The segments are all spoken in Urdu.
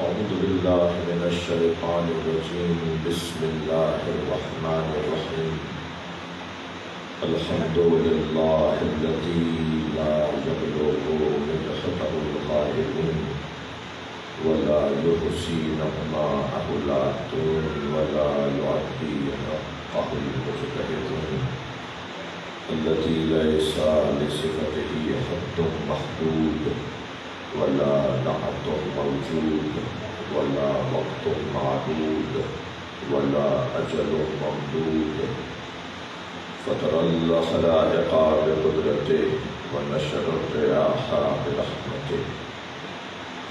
أعوذ بالله من الشيطان الرجيم بسم الله الرحمن الرحيم الحمد لله الذي لا يبلغ مدحته الغائبون ولا يحصي نعماء العاتون ولا يعدي حقه المجتهدون الذي ليس لصفته حد محدود ولا نعت موجود ولا وقت معدود ولا أجل ممدود فطر الخلائق بقدرته ونشر الرياح برحمته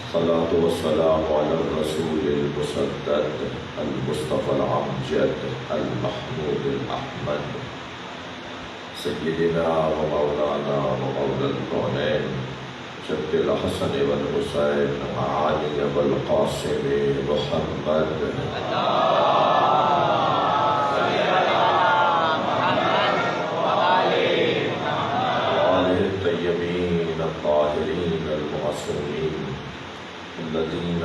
الصلاة والسلام على الرسول المسدد المصطفى الأمجد المحمود الأحمد سيدنا ومولانا ومولى الكونين جد الحسن والحسين علي والقاسم محمد وآله الطيبين الطاهرين المعصومين الذين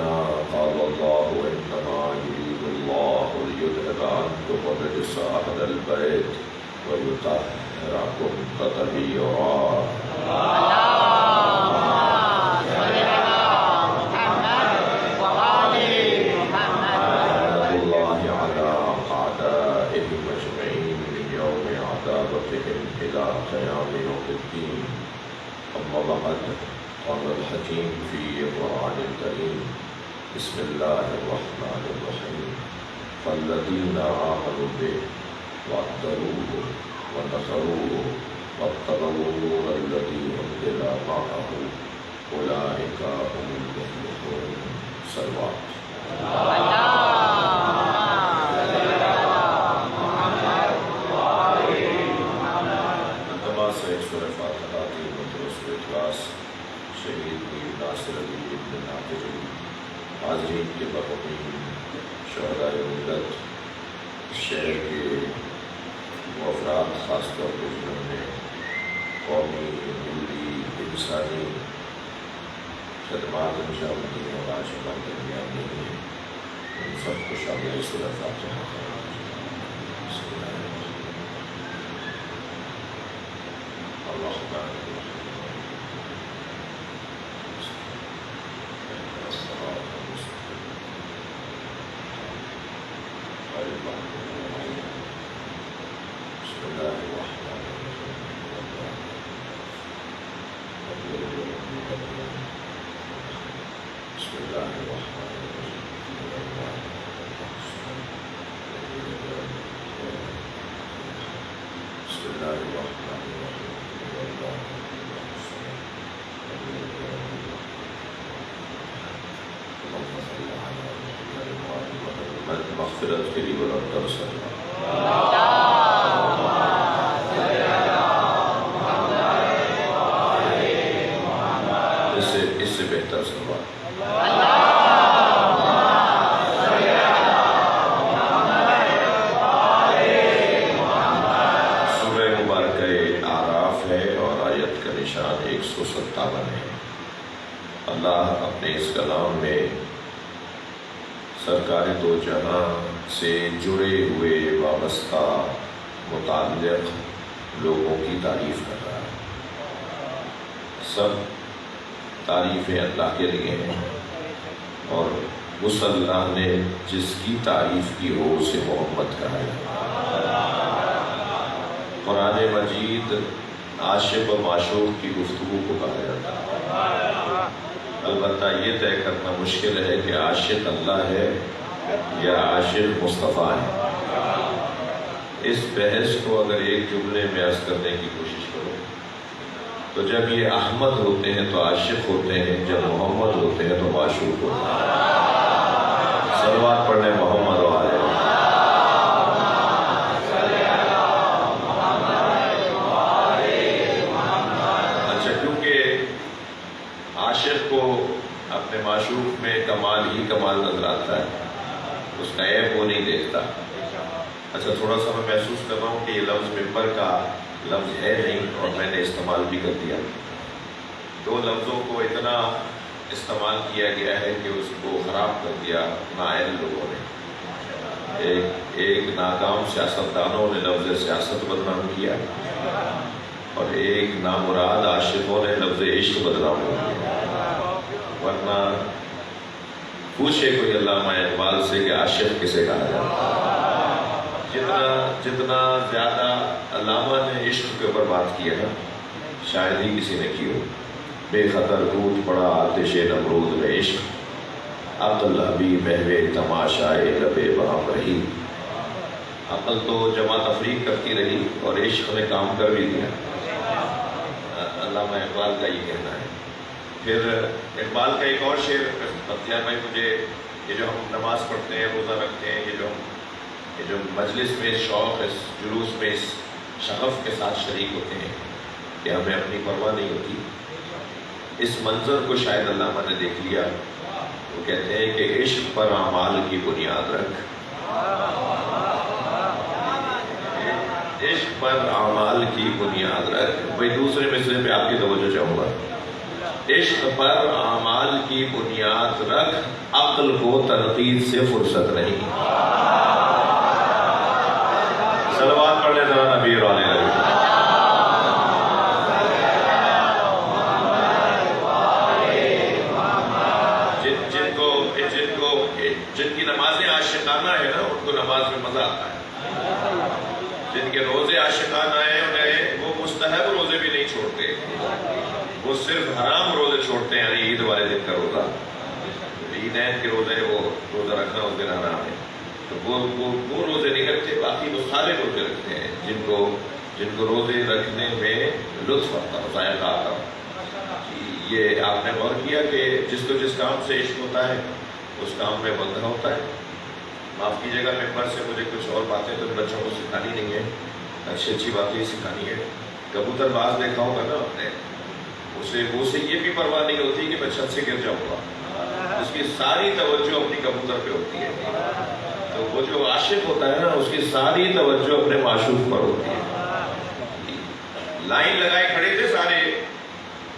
قال الله إنما يريد الله ليذهب عنكم الرجس أهل البيت ويطهركم تطهيرا إلى قيام يوم الدين أما بعد قال الحكيم في القرآن الكريم بسم الله الرحمن الرحيم فالذين آمنوا به وعذروه ونصروه واتبعوا النور الذي أنزل معه أولئك هم المفلحون صلوات شہید میر ناصر علی ابن ناطق حاضرین کے برحمین شہداء ملت شہر کے وہ افراد خاص طور پر جنہوں نے قومی ملی انسانی خدمات انجام دی ہیں اور آج ہمارے درمیان نہیں ہیں ان سب کو شامل صورت فاتحہ الرحمن الرحیم مغفرت کے لیے بلند کر سکتا اس سے بہتر سوال سورہ مبارکہ اعراف ہے اور آیت کا نشان 157 ہے۔ اللہ اپنے اس کلام میں سرکار دو جہاں سے جڑے ہوئے وابستہ متعلق لوگوں کی تعریف کر رہا ہے۔ سب تعریفیں اللہ کے لیے ہیں اور اس اللہ نے جس کی تعریف کی ہو اسے محمد کہا ہے۔ قرآن مجید عاشق و معشوق کی گفتگو کو کہا جاتا ہے۔ البتہ یہ طے کرنا مشکل ہے کہ عاشق اللہ ہے یا عاشق مصطفیٰ ہے۔ اس بحث کو اگر ایک جملے میں عرض کرنے کی کوشش کرو تو جب یہ احمد ہوتے ہیں تو عاشق ہوتے ہیں، جب محمد ہوتے ہیں تو معشوق ہوتے ہیں۔ صلوات پڑھنے محمد و آلہ۔ اچھا، کیونکہ عاشق کو اپنے معشوق میں کمال ہی کمال نظر آتا ہے، اس کا عیب وہ نہیں دیکھتا۔ اچھا، تھوڑا سا میں محسوس کر رہا ہوں کہ یہ لفظ ممبر کا لفظ ہے نہیں اور میں نے استعمال بھی کر دیا۔ دو لفظوں کو اتنا استعمال کیا گیا ہے کہ اس کو خراب کر دیا نااہل لوگوں نے. ایک ناکام سیاستدانوں نے لفظ سیاست بدنام کیا اور ایک نامراد عاشقوں نے لفظ عشق بدنام کیا. ورنہ پوچھے کوئی علامہ اقبال سے کہ عاشق کسے کہا جاتا. جتنا زیادہ علامہ نے عشق کے اوپر بات کی ہے نا شاید ہی کسی نے کی ہو. بے خطر ٹوٹ پڑا آتش نمرود میں عشق، عقل ابھی محو تماشائے لبے بہم رہی. عقل تو جمع تفریق کرتی رہی اور عشق نے کام کر بھی دیا. علامہ اقبال کا یہ کہنا ہے. پھر اقبال کا ایک اور شعر بختیار بھائی، مجھے یہ جو ہم نماز پڑھتے ہیں روزہ رکھتے ہیں، یہ جو مجلس میں شوق اس جلوس میں اس شغف کے ساتھ شریک ہوتے ہیں کہ ہمیں اپنی پرواہ نہیں ہوتی، اس منظر کو شاید علامہ نے دیکھ لیا. وہ کہتے ہیں کہ عشق پر اعمال کی بنیاد رکھ، عشق پر اعمال کی بنیاد رکھ. بھائی دوسرے مصرے پہ آپ کی توجہ چاہوں گا. عشق پر اعمال کی بنیاد رکھ، عقل کو تنقید سے فرصت نہیں. صلوات پڑھ لیں ذرا نبی اور آل نبی. جن کی نمازیں عاشقانہ ہے نا ان کو نماز میں مزہ آتا ہے. جن کے روزے عاشقانہ ہیں انہیں وہ مستحب روزے بھی نہیں چھوڑتے، وہ صرف حرام روزے چھوڑتے ہیں. یعنی عید والے دن کا روزہ، عیدین کے روزے وہ روزہ رکھنا اس دن حرام ہے، تو وہ روزے نہیں رکھتے. باقی وہ سارے روزے رکھتے ہیں جن کو روزے رکھنے میں لطف آتا ہو، ذائقہ آتا ہو. یہ آپ نے غور کیا کہ جس کو جس کام سے عشق ہوتا ہے اس کام میں بندہ ہوتا ہے. معاف کیجیے گا ممبر سے مجھے کچھ اور باتیں تو بچوں کو سکھانی نہیں ہے، اچھی باتیں سکھانی ہے. کبوتر باز دیکھا ہوگا نا آپ نے، اسے یہ بھی پرواہ نہیں ہوتی کہ میں چھت سے گر جاؤں گا، اس کی ساری توجہ اپنی کبوتر پہ ہوتی ہے. تو وہ جو عاشق ہوتا ہے نا اس کی ساری توجہ اپنے معشوق پر ہوتی ہے. لائن لگائے کھڑے تھے سارے،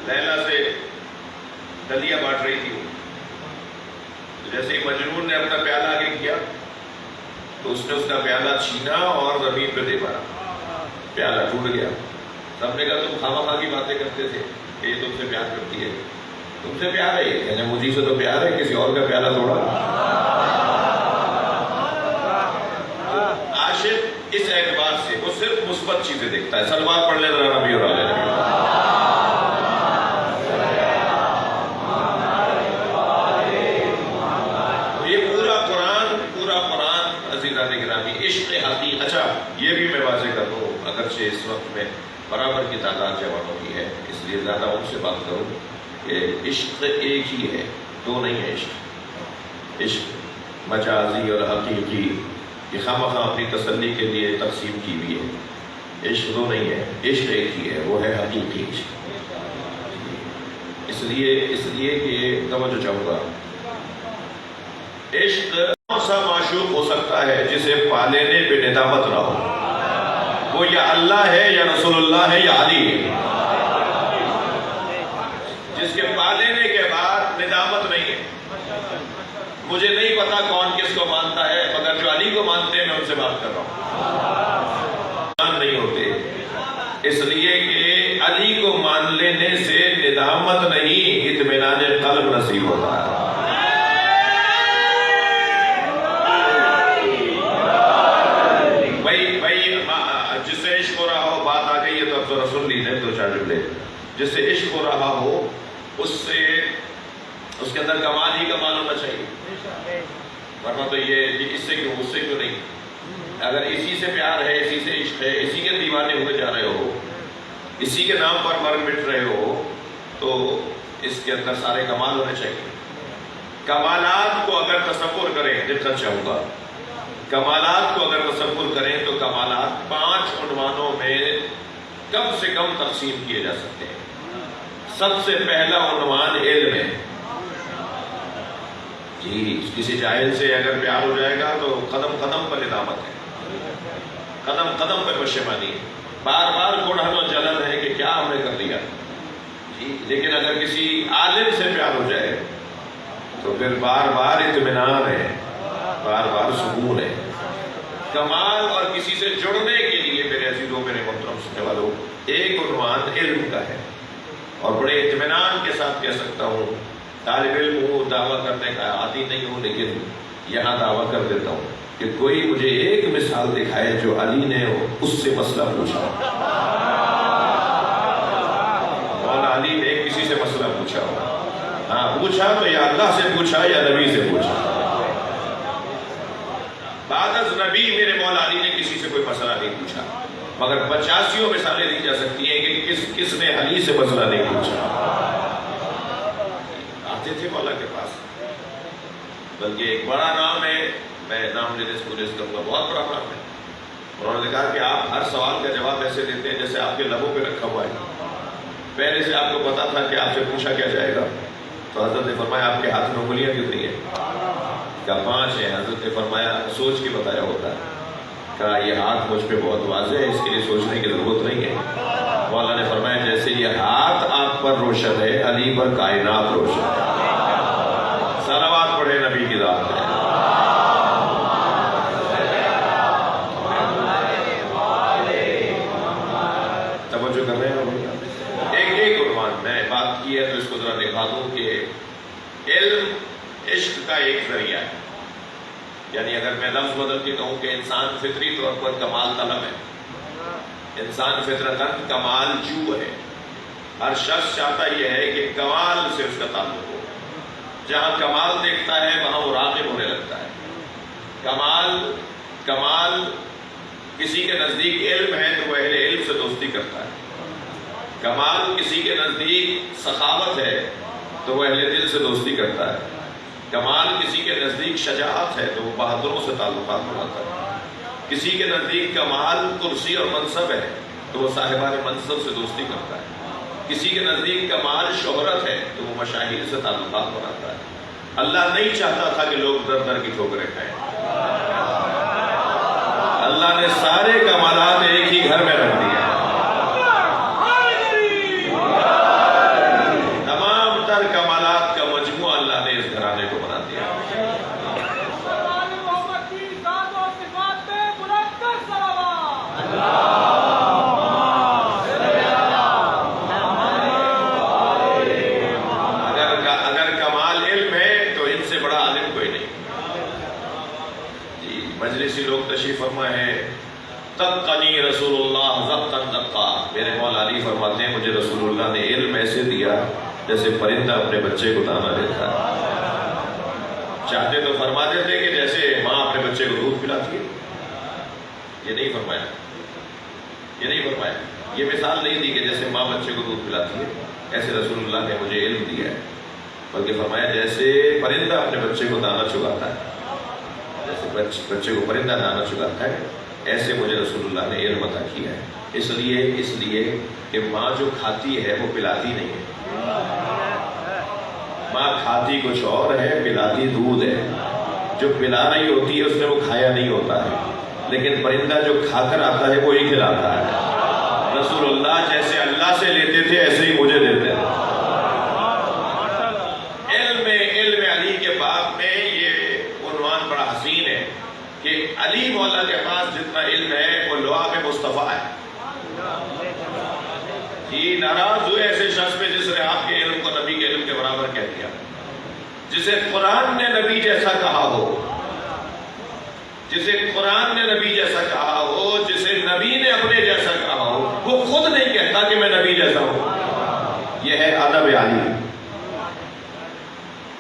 لیلا سے دلیا بانٹ رہی تھی. جیسے ہی مجنون نے اپنا پیالہ آگے کیا تو اس نے اس کا پیالہ چھینا اور زمین پہ دے مارا، پیالہ ٹوٹ گیا. سب نے کہا تم خواہ کی باتیں کرتے تھے کہ یہ تم سے پیار کرتی ہے، تم سے پیار ہے، یہ کہنے مجھے سے تو پیار ہے، کسی اور کا پیالہ توڑا. عاشق اس اعتبار سے وہ صرف مثبت چیزیں دیکھتا ہے. سلوات پڑھ لیں ذرا نبی اور آل نبی. عشق حقیقی. اچھا یہ بھی میں واضح کر دوں، اگرچہ اس وقت میں برابر کی تعداد جوانوں کی ہے اس لیے زیادہ ان سے بات کروں کہ عشق ایک ہی ہے، دو نہیں ہے. عشق مجازی اور حقیقی یہ خواہ اپنی تسلی کے لیے تقسیم کی ہوئی ہے. عشق دو نہیں ہے، عشق ایک ہی ہے، وہ ہے حقیقی عشق. اس لیے کہ توجہ چاہوں گا، عشق کون سا معشوق ہو سکتا ہے جسے پا لینے پہ ندامت نہ ہو؟ وہ یا اللہ ہے یا رسول اللہ ہے یا علی ہے، جس کے پا لینے کے بعد ندامت نہیں ہے. مجھے نہیں پتا کون کس کو مانتا ہے، مگر جو علی کو مانتے ہیں میں ان سے بات کر رہا ہوں. نہیں ہوتے اس لیے کہ علی کو مان لینے سے ندامت نہیں، اطمینان قلب نصیب ہوتا ہے. جس سے عشق ہو رہا ہو، بات آ گئی ہے تو اب ذرا سن لیجیے دو چار جملے. جس سے عشق ہو رہا ہو اس کے اندر کمال ہی کمال ہونا چاہیے، ورنہ تو یہ اس سے کیوں اس سے کیوں نہیں. اگر اسی سے پیار ہے، اسی سے عشق ہے، اسی کے دیوانے ہوئے جا رہے ہو، اسی کے نام پر مر مٹ رہے ہو، تو اس کے اندر سارے کمال ہونے چاہیے. کمالات کو اگر تصور کریں، دقت چاہوں گا، کمالات کو اگر تصور کریں تو کمالات 5 عنوانوں میں کم سے کم تقسیم کیے جا سکتے ہیں. سب سے پہلا عنوان علم ہے. جی کسی جاہل سے اگر پیار ہو جائے گا تو قدم قدم پر ندامت ہے، قدم قدم پر پشیمانی ہے، بار بار گڑھن و جلن ہے کہ کیا ہم نے کر دیا. لیکن اگر کسی عالم سے پیار ہو جائے تو پھر بار بار اطمینان ہے، بار بار سکون ہے۔ کمال اور کسی سے جڑنے کے لیے میرے عزیزوں، میرے محترم سننے والوں، ایک عنوان علم کا ہے، اور بڑے اطمینان کے ساتھ کہہ سکتا ہوں، طالب علم ہوں، دعویٰ کرنے کا عادی نہیں ہوں، لیکن یہاں دعویٰ کر دیتا ہوں کہ کوئی مجھے ایک مثال دکھائے جو علی نے اس سے مسئلہ پوچھا، مولا علی نے کسی سے مسئلہ پوچھا ہو، ہاں پوچھا تو یا اللہ سے پوچھا یا نبی سے پوچھا۔ بعد از نبی میرے مولا علی نے کسی سے کوئی مسئلہ نہیں پوچھا، مگر 85 مثالیں دی جا سکتی ہیں کہ کس نے علی سے مسئلہ نہیں پوچھا۔ آتے تھے مولا کے پاس، بلکہ ایک بڑا نام ہے، میں نام لینے سے گریز کروں گا، بہت بڑا نام ہے۔ انہوں نے کہا کہ آپ ہر سوال کا جواب ایسے دیتے ہیں جیسے آپ کے لبوں پہ رکھا ہوا ہے، پہلے سے آپ کو پتا تھا کہ آپ سے پوچھا کیا جائے گا۔ تو حضرت نے فرمایا آپ کے ہاتھ میں انگلیاں کتنی ہیں؟ کہا 5 ہیں۔ حضرت نے فرمایا سوچ کے بتایا ہوتا ہے۔ کہا یہ ہاتھ مجھ پہ بہت واضح ہے، اس کے لیے سوچنے کی ضرورت نہیں ہے۔ مولا نے فرمایا جیسے یہ ہاتھ آپ پر روشن ہے، علی پر کائنات روشن ہے۔ صلوات پڑھے نبی کی ذات ہے۔ توجہ کر رہے ہیں؟ ایک عنوان میں بات کی ہے تو اس کو ذرا دکھا دوں کہ علم عشق کا ایک ذریعہ ہے، یعنی اگر میں لفظ بدل کے کہوں کہ انسان فطری طور پر کمال طلب ہے، انسان فطرتاً کمال جو ہے، ہر شخص چاہتا یہ ہے کہ کمال سے اس کا تعلق ہو، جہاں کمال دیکھتا ہے وہاں وہ راغب ہونے لگتا ہے۔ کمال کسی کے نزدیک علم ہے تو وہ اہل علم سے دوستی کرتا ہے، کمال کسی کے نزدیک سخاوت ہے تو وہ اہل دل سے دوستی کرتا ہے، کمال کسی کے نزدیک شجاعت ہے تو وہ بہادروں سے تعلقات بناتا ہے، کسی کے نزدیک کمال کرسی اور منصب ہے تو وہ صاحبان منصب سے دوستی کرتا ہے، کسی کے نزدیک کمال شہرت ہے تو وہ مشاہیر سے تعلقات بناتا ہے۔ اللہ نہیں چاہتا تھا کہ لوگ در در کی ٹھوکریں کھائیں، اللہ نے سارے کمالات ایک ہی گھر میں رکھ دیا، تمام تر کمالات کا مجموعہ اللہ نے اس گھرانے کو بنا دیا۔ اگر کمال علم ہے تو ان سے بڑا عالم کوئی نہیں۔ جی مجلسی لوگ تشریف فرما ہے، تقنی رسول اللہ ضبطاً دقا، میرے مولا علی فرماتے ہیں مجھے رسول اللہ نے علم ایسے دیا جیسے پرندہ اپنے بچے کو دانا دیتا ہے۔ چاہتے تو فرما دیتے کہ جیسے ماں اپنے بچے کو دودھ پلاتی ہے، یہ نہیں فرمایا، یہ نہیں فرمایا، یہ مثال نہیں دی کہ جیسے ماں بچے کو دودھ پلاتی ہے ایسے رسول اللہ نے مجھے علم دیا ہے، بلکہ فرمایا جیسے پرندہ اپنے بچے کو دانا چگاتا ہے، جیسے بچے کو پرندہ دانا چگاتا ہے ایسے مجھے رسول اللہ نے علم عطا کیا ہے۔ اس لیے کہ ماں جو کھاتی ہے وہ پلاتی نہیں ہے، ماں کھاتی کچھ اور ہے، پلاتی دودھ ہے، جو پلا رہی ہوتی ہے اس نے وہ کھایا نہیں ہوتا ہے، لیکن پرندہ جو کھا کر آتا ہے وہی کھلاتا ہے۔ رسول اللہ جیسے اللہ سے لیتے تھے ایسے ہی مجھے دیتے ہیں۔ علم علی کے باب میں یہ عنوان بڑا حسین ہے کہ علی مولا کے پاس جتنا علم ہے وہ لعاب مصطفیٰ ہے۔ جی ناراض ہوئے ایسے شخص پہ جس نے آپ کے علم کو نبی کے علم کے برابر کہہ دیا، جسے قرآن نے نبی جیسا کہا ہو، جسے قرآن نے نبی جیسا کہا ہو، جسے نبی نے اپنے جیسا کہا ہو، وہ خود نہیں کہتا کہ میں نبی جیسا ہوں۔ یہ ہے ادب علی،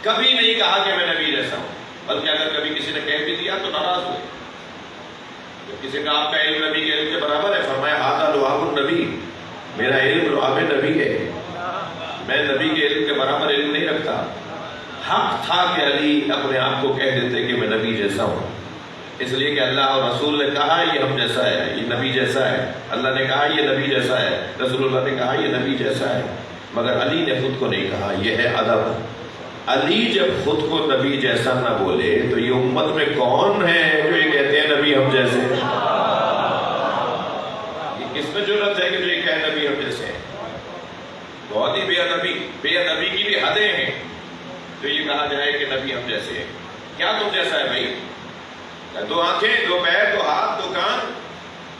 کبھی نہیں کہا کہ میں نبی جیسا ہوں، بلکہ اگر کبھی کسی نے کہہ بھی دیا تو ناراض ہوئے۔ جب کسی کا آپ کا علم نبی کے علم کے برابر ہے، فرمایا ھذا لعاب النبی، میرا علم لعاب نبی ہے، میں نبی کے علم کے برابر علم نہیں رکھتا۔ حق تھا کہ علی اپنے آپ کو کہہ دیتے کہ میں نبی جیسا ہوں، اس لیے کہ اللہ اور رسول نے کہا یہ ہم جیسا ہے، یہ نبی جیسا ہے، اللہ نے کہا یہ نبی جیسا ہے، رسول اللہ نے کہا یہ نبی جیسا ہے، مگر علی نے خود کو نہیں کہا۔ یہ ہے ادب۔ علی جب خود کو نبی جیسا نہ بولے تو یہ امت میں کون ہے جو یہ کہتے ہیں نبی ہم جیسے؟ یہ کس میں جرأت ہے کہ جو یہ کہے نبی ہم جیسے ہیں؟ بہت ہی بے ادبی کی بھی حدیں ہیں تو یہ کہا جائے کہ نبی ہم جیسے ہیں. کیا تم جیسا ہے بھائی؟ دو آنکھیں، دو پیر، دو ہاتھ، دو کان،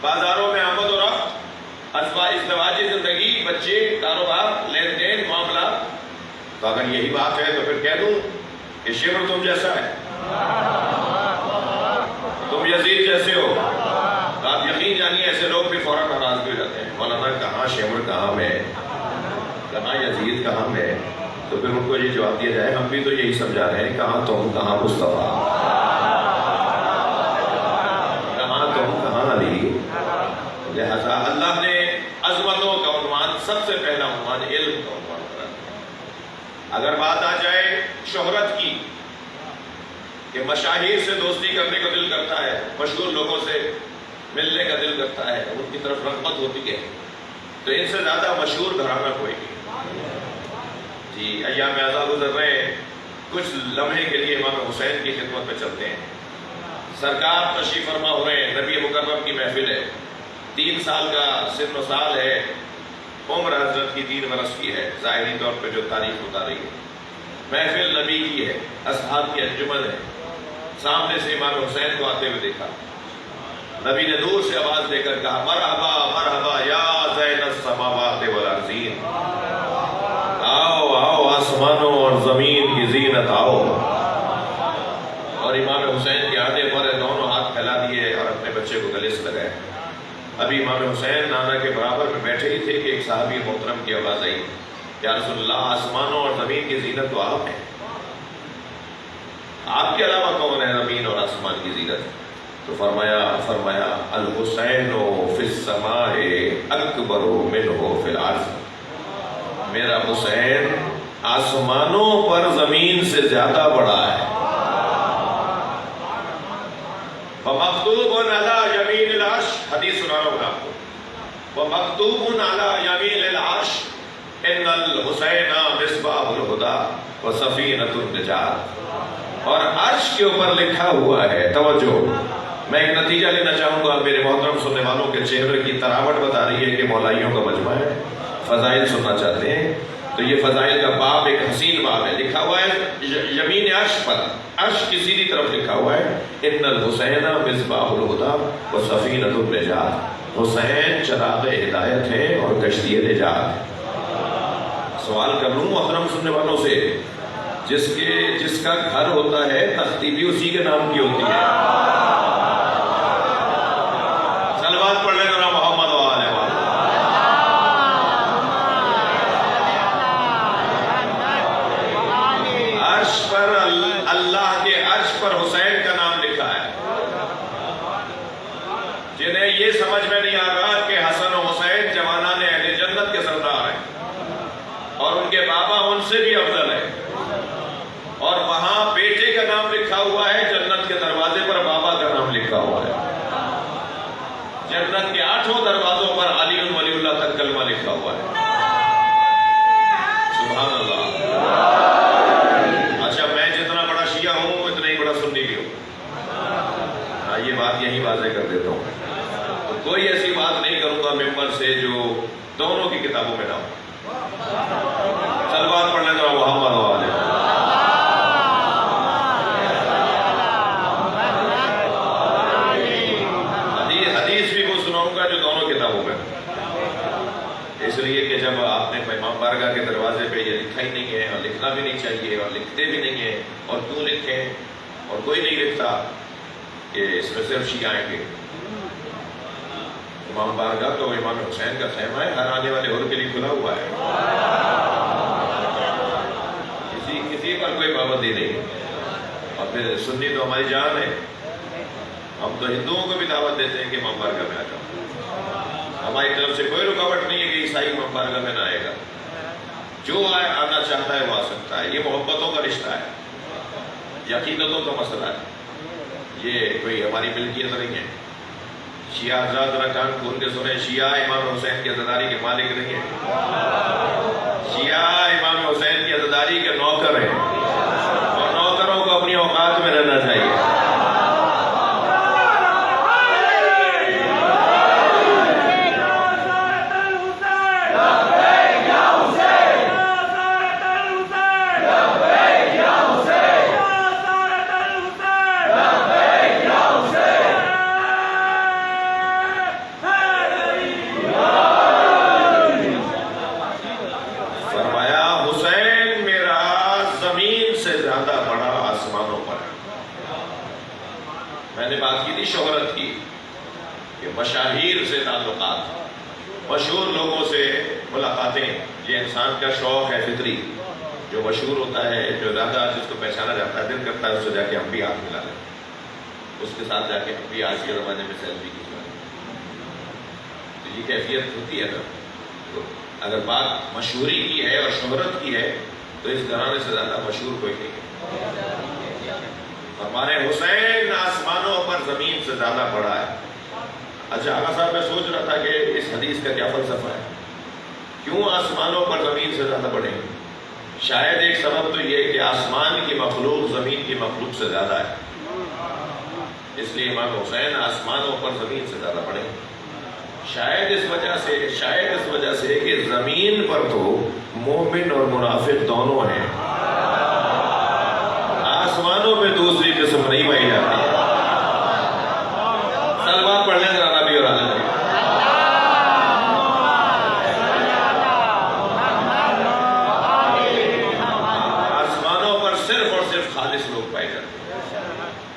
بازاروں میں آمد و رفت، ازدواجی زندگی، بچے، کاروبار، لین دین، معاملات. تو اگر یہی بات ہے تو پھر کہہ دوں کہ شمر تم جیسا ہے، تم یزید جیسے ہو. تو آپ یقین جانیے ایسے لوگ بھی فوراً ناراض بھی ہو جاتے ہیں. مولانا کہاں شمر کہاں میں، کہاں یزید کہاں میں. تو پھر ان کو یہ جواب دیا جائے ہم بھی تو یہی سمجھا رہے ہیں، کہاں تم کہاں مصطفیٰ، کہاں تم کہاں علی. لہذا اللہ نے عظمتوں کا عنوان، سب سے پہلا عنوان علم کا عنوان کرا. اگر بات آ جائے شہرت کی کہ مشاہیر سے دوستی کرنے کا دل کرتا ہے، مشہور لوگوں سے ملنے کا دل کرتا ہے، ان کی طرف رغبت ہوتی ہے، تو ان سے زیادہ مشہور گھرانہ کوئی نہیں. جی ایام اعزاز گزر رہے ہیں، کچھ لمحے کے لیے امام حسین کی خدمت میں چلتے ہیں. سرکار تشریف فرما ہوئے ہیں، نبی مکرم کی محفل ہے، 3 سال کا سن و سال ہے، عمر حضرت کی 3 برس کی ہے ظاہری طور پہ جو تاریخ بتا رہی ہے. محفل نبی کی ہے، اصحاب کی انجمن ہے. سامنے سے امام حسین کو آتے ہوئے دیکھا. نبی نے دور سے آواز دے کر کہا مرحبا مرحبا یا زین السماوات والارضین، آؤ آؤ آسمانوں اور زمین کی زینت آؤ. اور امام حسین کے آنے پر دونوں ہاتھ پھیلا دیے اور اپنے بچے کو گلے سے لگائے. ابھی امام حسین نانا کے برابر میں بیٹھے ہی تھے کہ ایک صحابی محترم کی آواز آئی، یا رسول اللہ آسمانوں اور زمین کی زینت تو آپ ہیں، آپ کے علاوہ کون ہے زمین اور آسمان کی زینت؟ تو فرمایا الحسین فی السماء اکبر منہ فی الارض، میرا حسین آسمانوں پر زمین سے زیادہ بڑا ہے. وَمَكْتُوبٌ عَلَى يَمِينِ الْعَرْشِ، حدیث سنا رہا ہوں آپ کو. وَمَكْتُوبٌ عَلَى يَمِينِ الْعَرْشِ إِنَّ الْحُسَيْنَ مِصْبَاحُ الْهُدَى وَسَفِينَةُ النِّجَاةِ. اور عرش کے اوپر لکھا ہوا ہے، توجہ، میں ایک نتیجہ لینا چاہوں گا. میرے محترم سننے والوں کے چہرے کی تراوٹ بتا رہی ہے کہ مولائیوں کا مجمع ہے، فضائل سننا چاہتے ہیں. تو یہ فضائل کا باب ایک حسین باب ہے. لکھا ہوا ہے یمین عرش پر، عرش کی سیدھی طرف لکھا ہوا ہے ان الحسین مصباح الہدی وسفینۃ النجات، حسین چراغ ہدایت ہے اور کشتی نجات ہے. سوال کر لوں محترم سننے والوں سے، جس کا گھر ہوتا ہے تختی بھی اسی کے نام کی ہوتی ہے. صلوات پڑھ لیں ذرا محمد وآلہ وآلہ. عرش پر، اللہ کے عرش پر حسین کا نام لکھا ہے. جنہیں یہ سمجھ میں نہیں آ رہا کہ حسن و حسین جوانان اہل جنت کے سردار ہیں اور ان کے بابا ان سے بھی افضل ہے، اور وہاں بیٹے کا نام لکھا ہوا ہے، جنت کے دروازے پر بابا کا نام لکھا ہوا ہے. جنت کے 8 دروازوں پر علی ولی اللہ تک کلمہ لکھا ہوا ہے. سبحان اللہ. اچھا میں جتنا بڑا شیعہ ہوں اتنا ہی بڑا سنی بھی ہوں. یہ بات یہی واضح کر دیتا ہوں. تو کوئی ایسی بات نہیں کروں گا ممبر سے جو دونوں کی کتابوں میں نہ ہو. صلوات پڑھنے ذرا محمد وآلہ. حدیث بھی وہ سناؤں گا جو دونوں کتابوں میں. اس لیے کہ جب آپ نے امام بارگاہ کے دروازے پہ یہ لکھا ہی نہیں ہے اور لکھنا بھی نہیں چاہیے اور لکھتے بھی نہیں ہیں، اور کیوں لکھیں، اور کوئی نہیں لکھتا کہ اس میں صرف شیعہ آئیں گے. امام بارگاہ تو امام حسین کا خیمہ ہے، ہر آنے والے حر کے لیے کھلا ہوا ہے، کسی پر کوئی پابندی نہیں. اور پھر سنی تو ہماری جان ہے، ہم تو ہندوؤں کو بھی دعوت دیتے ہیں کہ امام بارگاہ میں آ جاؤ. ہماری طرف سے کوئی رکاوٹ نہیں ہے کہ عیسائی امام بارگاہ میں نہ آئے گا. جو آنا چاہتا ہے وہ آ سکتا ہے. یہ محبتوں کا رشتہ ہے، عقیدتوں کا مسئلہ ہے. یہ کوئی ہماری ملکیت نہیں ہے. شیعہ حضرات ذرا کان کھول کے سنیں، شیعہ امام حسین کی عزاداری کے مالک نہیں ہیں، شیعہ امام حسین کی عزاداری کے نوکر ہیں، اور نوکروں کو اپنی اوقات میں رہنا چاہیے. پر ہے۔ میں نے بات کی تھی شہرت کی کہ مشاہیر سے تعلقات، مشہور لوگوں سے ملاقاتیں، یہ انسان کا شوق ہے فطری، جو مشہور ہوتا ہے، جو زیادہ جس کو پہچانا جاتا ہے، دل کرتا ہے اس سے جا کے ہم بھی ہاتھ ملا لیں، اس کے ساتھ جا کے ہم بھی آج کے زمانے میں سیلفی کھینچوائیں۔ تو یہ کیفیت ہوتی ہے نا۔ تو اگر بات مشہوری کی ہے اور شہرت کی ہے تو اس گھرانے سے زیادہ مشہور کوئی نہیں ہے۔ ہمارے حسین آسمانوں پر زمین سے زیادہ بڑا ہے۔ اچھا آقا صاحب، میں سوچ رہا تھا کہ اس حدیث کا کیا فلسفہ ہے، کیوں آسمانوں پر زمین سے زیادہ بڑے ہیں؟ شاید ایک سبب تو یہ ہے کہ آسمان کی مخلوق زمین کی مخلوق سے زیادہ ہے، اس لیے امام حسین آسمانوں پر زمین سے زیادہ بڑے ہیں۔ شاید اس وجہ سے کہ زمین پر تو مومن اور منافق دونوں ہیں، آسمانوں میں دوسری قسم نہیں پائی جاتی ہے۔ سلمان پڑھ لیں ذرا نبی اور آل نبی۔ آسمانوں پر صرف اور صرف خالص لوگ پائے جاتے ہیں،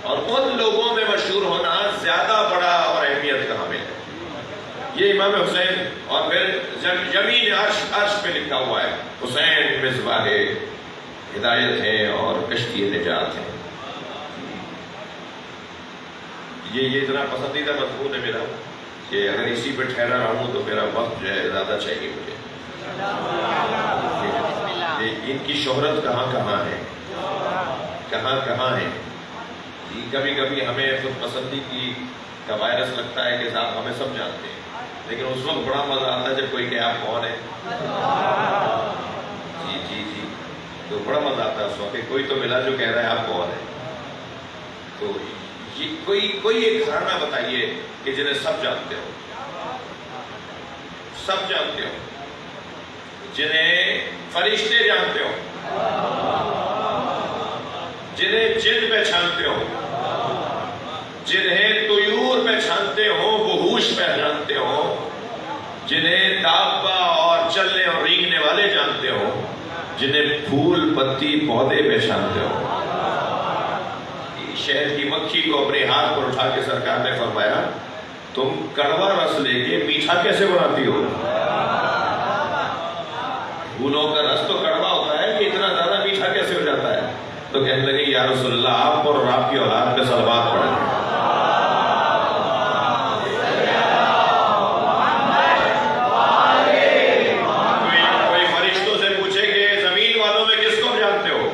اور ان لوگوں میں مشہور ہونا زیادہ بڑا اور اہمیت کا حامل ہے۔ یہ امام حسین، اور پھر زمین عرش پہ لکھا ہوا ہے حسین مصباح ہدایت ہیں اور کشتی نجات ہیں۔ یہ اتنا پسندیدہ مضمون ہے میرا کہ اگر اسی پہ ٹھہرا رہا ہوں تو میرا وقت جو ہے زیادہ چاہیے مجھے۔ ان کی شہرت کہاں کہاں ہے، کہاں کہاں ہے۔ کبھی کبھی ہمیں خود پسندی کی کا وائرس لگتا ہے کہ صاحب ہمیں سب جانتے ہیں، لیکن اس وقت بڑا مزہ آتا ہے جب کوئی کہ آپ کون ہے، جی تو بڑا مزہ آتا ہے اس وقت، کوئی تو ملا جو کہہ رہا ہے آپ کون ہے۔ تو یہ کوئی ایک گھرانہ بتائیے کہ جنہیں سب جانتے ہو، سب جانتے ہو، جنہیں فرشتے جانتے ہو، جنہیں جن پہچانتے ہو، جنہیں طیور پہچانتے ہو، وحوش پہچانتے ہو، جنہیں دابہ اور چلنے اور رینگنے والے جانتے ہو، جنہیں پھول پتی پودے پہچانتے ہو۔ شہد کی مکھی کو اپنے ہاتھ پر اٹھا کے سرکار نے فرمایا تم کڑوا رس لے کے میٹھا کیسے بناتی ہو؟ پھولوں کا رس تو کڑوا ہوتا ہے کہ اتنا زیادہ میٹھا کیسے ہو جاتا ہے؟ تو کہنے لگے یا رسول اللہ آپ پر اور آپ کی اولاد پہ صلوات پڑھیں۔ کوئی فرشتوں سے پوچھے کہ زمین والوں میں کس کو جانتے ہو؟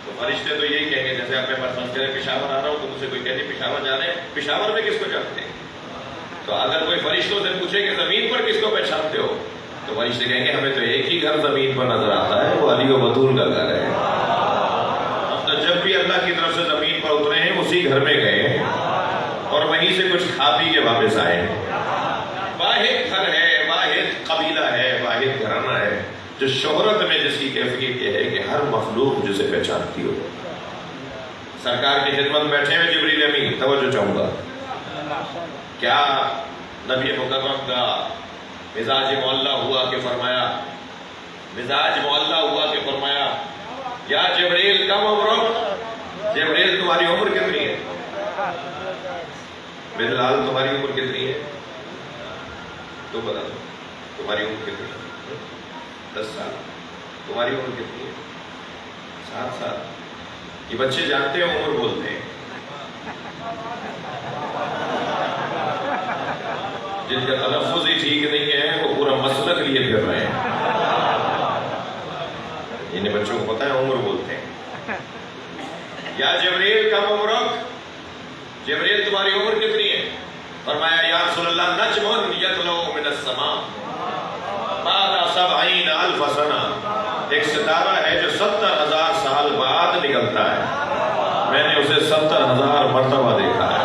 تو فرشتے تو یہی کہیں گے، جیسے آپ میرے پاس مسجد پشاور آ رہا ہوں تو مجھ سے کوئی کہتے پشاور جانے، پشاور میں کس کو جانتے ہیں؟ تو اگر کوئی فرشتوں سے پوچھے کہ زمین پر کس کو پہچانتے ہو تو فرشتے کہیں گے ہمیں تو ایک ہی گھر زمین پر نظر آتا ہے، وہ علی و بطول کا گھر ہے۔ ہم تو جب بھی اللہ کی طرف سے زمین پر اترے ہیں اسی گھر میں گئے ہیں اور وہیں سے کچھ کھا پی کے واپس آئے ہیں۔ واحد گھر ہے، واحد قبیلہ ہے، واحد گھرانہ ہے جو شہرت میں جس کی کیفیت یہ ہے کہ ہر مخلوق جسے پہچانتی ہو۔ سرکار کی خدمت میں بیٹھے ہوئے جبریل امین، توجہ چاہوں گا، کیا نبی مکرم کا مزاج معلّہ ہوا کہ فرمایا یا جبریل کم عمرک، جبریل تمہاری عمر کتنی ہے؟ بلال تمہاری عمر کتنی ہے؟ تو بتا دو تمہاری عمر کتنی ہے؟ 10 سال۔ تمہاری عمر کتنی ہے؟ 7 سال۔ یہ بچے جانتے ہیں عمر بولتے ہیں، جن کا تلفظ ہی ٹھیک نہیں ہے وہ پورا مسلک لیے پھر رہے ہیں۔ انہیں بچوں کو پتہ ہے عمر بولتے ہیں۔ یا جبریل کم عمرک، جبریل تمہاری عمر کتنی ہے؟ فرمایا یا رسول اللہ نجم یطلع من السماء بعد 70,000 سنہ، ایک ستارہ ہے جو 70,000 سال بعد نکلتا ہے، میں نے اسے 70,000 مرتبہ دیکھا ہے،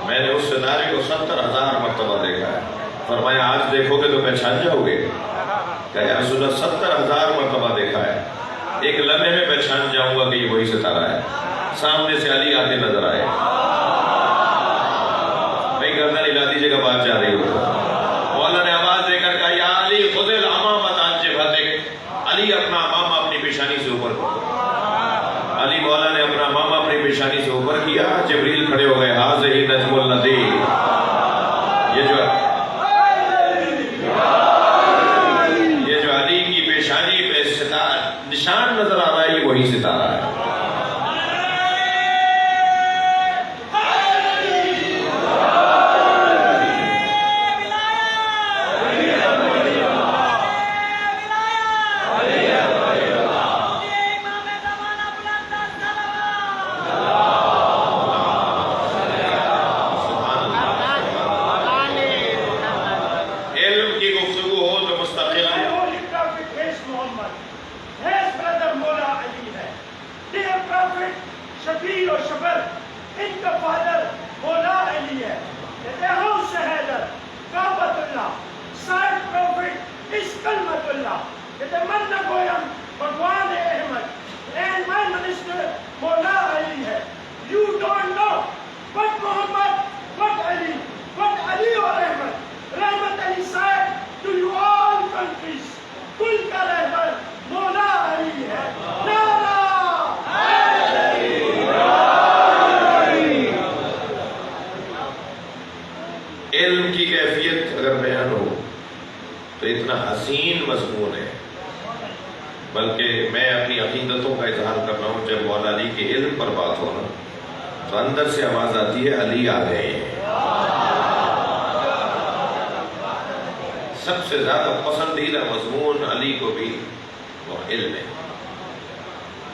میں نے اس ستارے کو 70,000 مرتبہ دیکھا ہے۔ فرمایا آج دیکھو گے تو پہچان جاؤ گے؟ کہ یا رسول اللہ 70,000 مرتبہ دیکھا ہے، ایک لمحے میں پہچان جاؤں گا کہ یہ وہی ستارہ ہے۔ سامنے سے علی آتے نظر آئے، بھائی گردن ہلا دیجیے گا بات جا رہی ہو۔ مولا نے آواز دے کر کہا یا علی خذ الامامۃ عن جبہتک، علی اپنا امامہ اپنی پیشانی سے اوپر کرو۔ علی مولا نے اپنا ماما اپنی پیشانی سے اوپر کیا، جبریل کھڑے ہو گئے، حاضر نجم الندی. یہ جو علی کی پیشانی پہ نشان نظر آ رہا ہے، یہ وہی ستارہ ہے. علم کی کیفیت اگر بیان ہو تو اتنا حسین مضمون ہے، بلکہ میں اپنی عقیدتوں کا اظہار کر رہا ہوں. جب مولا علی کے علم پر بات ہو نا تو اندر سے آواز آتی ہے علی آ گئے ہیں. سب سے زیادہ پسندیدہ مضمون علی کو بھی وہ علم ہے.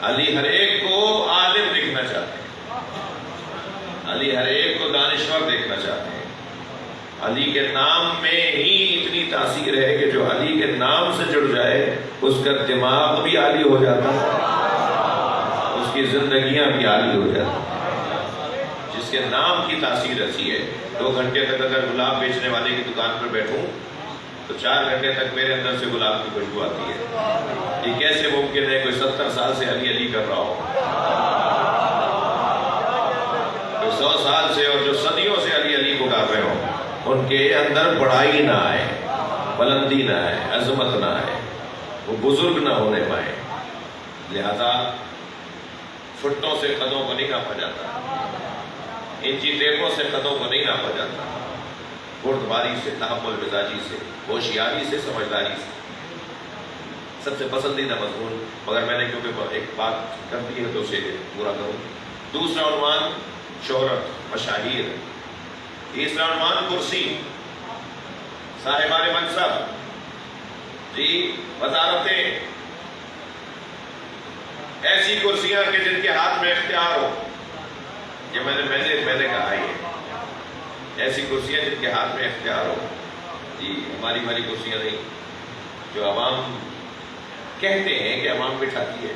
علی ہر ایک کو عالم دیکھنا چاہتے ہیں، علی ہر ایک کو دانشور دیکھنا چاہتے ہیں. علی کے نام میں ہی اتنی تاثیر ہے کہ جو علی کے نام سے جڑ جائے اس کا دماغ بھی عالی ہو جاتا ہے، اس کی زندگیاں بھی عالی ہو جاتی ہیں. جس کے نام کی تاثیر ایسی ہے. 2 گھنٹے تک اگر گلاب بیچنے والے کی دکان پر بیٹھوں تو 4 گھنٹے تک میرے اندر سے گلاب کی خوشبو آتی ہے. یہ کیسے ممکن ہے؟ کوئی 70 سال سے علی علی کر رہا ہو، کوئی 100 سال سے، اور جو صدیوں سے علی علی پکار رہے ہوں، ان کے اندر بڑائی نہ آئے، بلندی نہ آئے، عظمت نہ آئے، وہ بزرگ نہ ہونے پائے. لہذا فٹوں سے قدوں کو نہیں ناپا جاتا، انچی ٹیپوں سے قدوں کو نہیں ناپا جاتا. بردباری سے، تحمل مزاجی سے، ہوشیاری سے، سمجھداری سے. سب سے پسندیدہ مضمون، مگر میں نے کیونکہ ایک بات کر دی ہے تو اسے پورا کروں. دوسرا عنوان شہرت، مشاہیر. تیسرا عنوان کرسی، صاحبان منصب، وزارتیں، ایسی کرسیاں کہ جن کے ہاتھ میں اختیار ہو. یہ میں نے کہا ہے، ایسی کرسیاں جن کے ہاتھ میں اختیار ہو. ہماری کرسیاں نہیں جو عوام کہتے ہیں کہ عوام بٹھاتی ہے،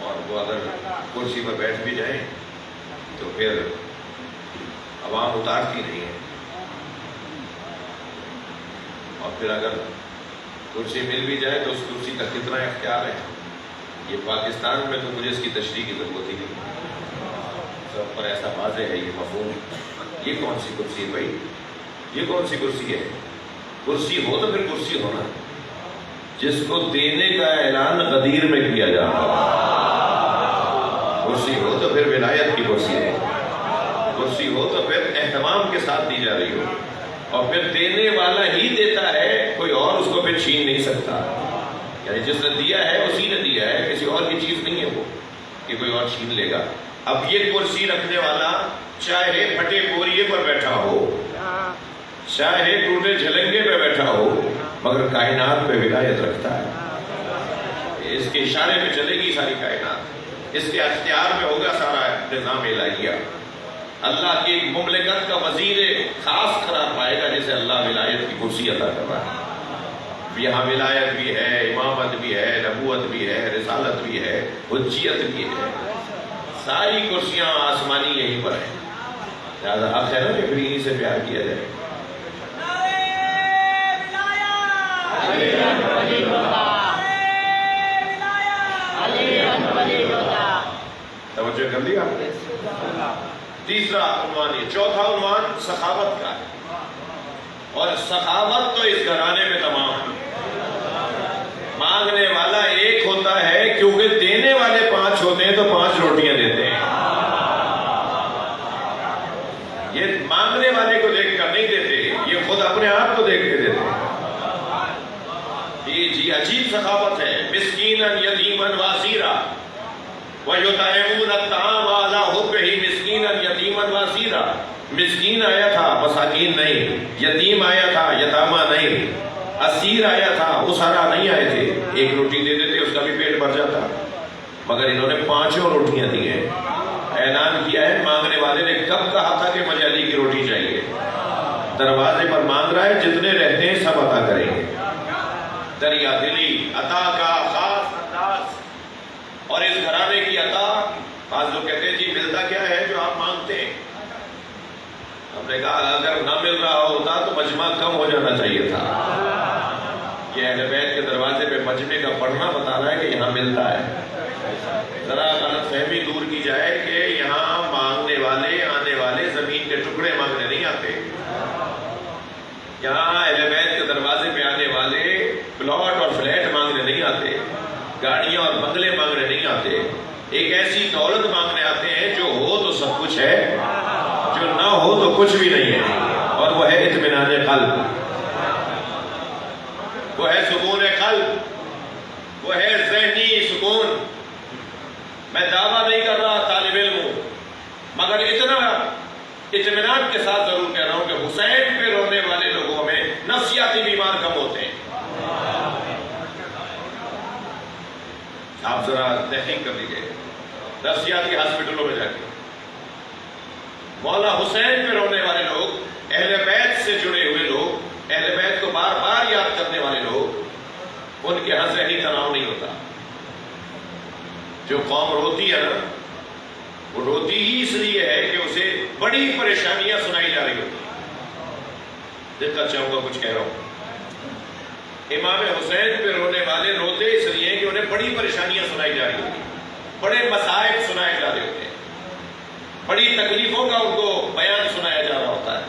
اور وہ اگر کرسی پر بیٹھ بھی جائیں تو پھر عوام اتارتی نہیں ہے. اور پھر اگر کرسی مل بھی جائے تو اس کرسی کا کتنا اختیار ہے. یہ پاکستان میں تو مجھے اس کی تشریح کی ضرورت ہی نہیں، سب پر ایسا واضح ہے یہ مفہوم. یہ کون سی کرسی ہے بھائی؟ یہ کون سی کرسی ہے؟ کرسی ہو تو پھر کرسی ہونا جس کو دینے کا اعلان غدیر میں کیا جا رہا ہے. کرسی ہو تو پھر ولایت کی کرسی ہے، کرسی ہو تو پھر اہتمام کے ساتھ دی جا رہی ہو، اور پھر دینے والا ہی دیتا ہے، کوئی اور اس کو پھر چھین نہیں سکتا. یعنی جس نے دیا ہے اسی نے دیا ہے، کسی اور کی چیز نہیں ہے وہ کہ کوئی اور چھین لے گا. اب یہ کرسی رکھنے والا چاہے پھٹے بوریے پر بیٹھا ہو، چاہے ٹوٹے جھلنگے پہ بیٹھا ہو، مگر کائنات پہ ولایت رکھتا ہے. اس کے اشارے پہ چلے گی ساری کائنات، اس کے اختیار میں ہوگا سارا نظام الہیہ. اللہ کی مملکت کا وزیر خاص قرار پائے گا جسے اللہ ولایت کی کرسی عطا کر رہا ہے. یہاں ولایت بھی ہے، امامت بھی ہے، نبوت بھی ہے، رسالت بھی ہے، حجیت بھی ہے. ساری کرسیاں آسمانی یہیں پر ہیں. لہذا حق ہے نا کہ پھر انہی سے پیار کیا جائے. توجہ کر لیا آپ نے؟ تیسرا عنوان یہ. چوتھا عنوان سخاوت کا ہے، اور سخاوت تو اس گھرانے میں تمام ہے. ماں مانگنے والا ایک ہوتا ہے کیونکہ دینے والے 5 ہوتے ہیں تو 5 روٹیاں دیتے ہیں. یہ مانگنے والے کو دیکھ کر نہیں دیتے، یہ خود اپنے آپ کو دیکھ کے دیتے ہیں. جی عجیب سخاوت ہے. مسکینا یتیما واسیرا وَيُطْعِمُونَ الطَّعَامَ عَلَىٰ حُبِّهِ مِسْكِينًا يَتِيمًا وَأَسِيرًا. مسکین آیا تھا، مساکین نہیں. یتیم آیا تھا، یتامہ نہیں. اسیر آیا تھا، اسارا نہیں آئے تھے. ایک روٹی دے دیتے اس کا بھی پیٹ بھر جاتا، مگر انہوں نے 5 روٹیاں دی ہیں. اعلان کیا ہے. مانگنے والے نے کب کہا تھا کہ مجھے علی کی روٹی چاہیے؟ دروازے پر مانگ رہا ہے، جتنے رہتے ہیں سب عطا کریں گے. دریا دلی عطا کا خاص انداز. اور اس گھرانے کی عطا، بعض لوگ کہتے ہیں جی ملتا کیا ہے جو آپ مانگتے ہیں؟ ہم نے کہا اگر نہ مل رہا ہوتا تو مجمع کم ہو جانا چاہیے تھا. یہ اہل بیت کے دروازے پہ مجمع کا پڑھنا بتا رہا ہے کہ یہاں ملتا ہے. ذرا غلط فہمی دور کی جائے کہ یہاں مانگنے والے، آنے والے زمین کے ٹکڑے مانگنے نہیں آتے. یہاں اہل بیت کے دروازے پہ آنے والے پلاٹ اور فلیٹ مانگنے نہیں آتے، گاڑیاں اور بنگلے مانگنے نہیں آتے. ایک ایسی دولت مانگنے آتے ہیں جو ہو تو سب کچھ ہے، جو نہ ہو تو کچھ بھی نہیں ہے. اور وہ ہے اطمینان قلب، وہ ہے سکون قلب، وہ ہے ذہنی سکون. میں دعویٰ نہیں کر رہا طالب علم ہوں، مگر اتنا اطمینان کے ساتھ ضرور کہہ رہا ہوں کہ حسین پہ رونے والے لوگوں میں نفسیاتی بیمار کم ہوتے ہیں. آپ ذرا تحقیق کر لیجیے نفسیاتی ہاسپٹلوں میں جا کے. مولا حسین پہ رونے والے لوگ، اہل بیت سے جڑے ہوئے لوگ، اہل بیت کو بار بار یاد کرنے والے لوگ، ان کے ہاں ذہنی تناؤ نہیں ہوتا. جو قوم روتی ہے نا، وہ روتی ہی اس لیے ہے کہ اسے بڑی پریشانیاں سنائی جا رہی ہوتی ہیں. دقت چاہوں گا کچھ کہہ رہا ہوں. امام حسین پہ رونے والے روتے اس لیے کہ انہیں بڑی پریشانیاں سنائی جا رہی ہوتی ہیں، بڑے مصائب سنائے جا رہے ہوتے ہیں، بڑی تکلیفوں کا ان کو بیان سنایا جا رہا ہوتا ہے.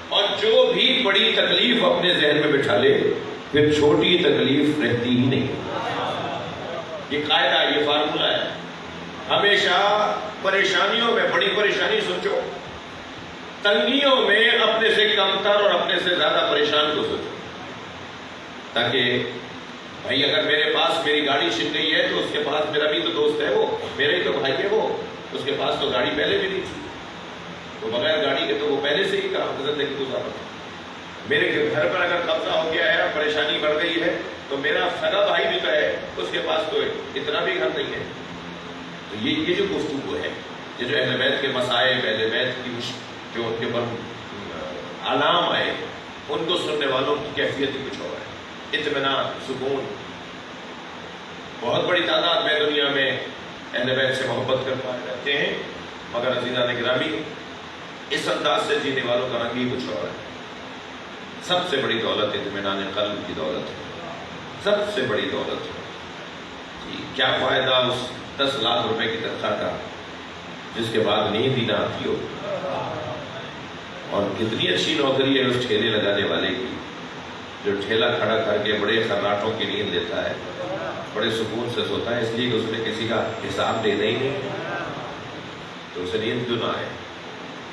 اور جو بھی بڑی تکلیف اپنے ذہن میں بٹھا لے پھر چھوٹی تکلیف رہتی ہی نہیں. یہ قاعدہ، یہ فارمولہ ہے. ہمیشہ پریشانیوں میں بڑی پریشانی سوچو، تنگیوں میں اپنے سے کمتر اور اپنے سے زیادہ پریشان کو سوچو. تاکہ بھائی اگر میرے پاس میری گاڑی چھن گئی ہے تو اس کے پاس میرا بھی تو دوست ہے، وہ میرے ہی تو بھائی ہے، وہ اس کے پاس تو گاڑی پہلے بھی نہیں تھی، تو بغیر گاڑی کے تو وہ پہلے سے ہی کام زندگی گزارا. میرے گھر پر اگر قبضہ ہو گیا ہے اور پریشانی بڑھ گئی ہے تو میرا سگا بھائی بھی تو ہے، اس کے پاس تو اتنا بھی گھر نہیں ہے. تو یہ جو گفتگو ہے، یہ جو اہل بیت کے مسائل، اہل بیت کی جو ان کے پر علام آئے، ان کو سننے والوں کی کیفیت ہی کچھ اور ہے. اطمینان، سکون. بہت بڑی تعداد میں دنیا میں اہل بیت سے محبت کر پائے رہتے ہیں، مگر عزیزان گرامی اس انداز سے جینے والوں کا رنگ ہی کچھ اور ہے. سب سے بڑی دولت اطمینان قلب کی دولت ہے، سب سے بڑی دولت ہے. جی کیا فائدہ اس 10 لاکھ روپے کی تنخواہ کا جس کے بعد نیند ہی نہ آتی ہو. اور کتنی اچھی نوکری ہے اس ٹھیلے لگانے والے کی، جو ٹھیلا کھڑا کر کے بڑے خراٹوں کی نیند لیتا ہے، بڑے سکون سے سوتا ہے، اس لیے کہ اس نے کسی کا حساب دینا ہی نہیں تو اسے نیند کیوں نہ آئے.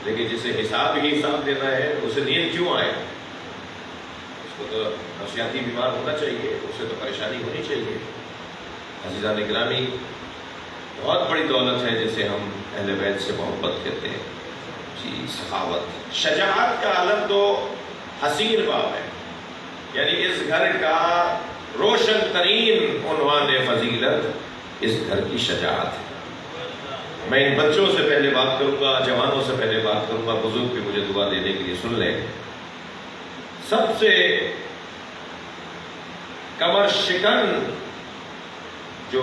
لیکن جسے حساب ہی حساب دینا ہے اسے نیند کیوں آئے؟ اس کو تو نفسیاتی بیمار ہونا چاہیے، اسے تو پریشانی ہونی چاہیے. عزیزان گرامی بہت بڑی دولت ہے جسے ہم اہل بیت سے محبت کہتے ہیں. جی سخاوت، شجاعت کا عالم تو حسین باب ہے. یعنی اس گھر کا روشن ترین عنوان فضیلت اس گھر کی شجاعت ہے. میں ان بچوں سے پہلے بات کروں گا، جوانوں سے پہلے بات کروں گا، بزرگ بھی مجھے دعا دینے کے لیے سن لیں. سب سے کمر شکن جو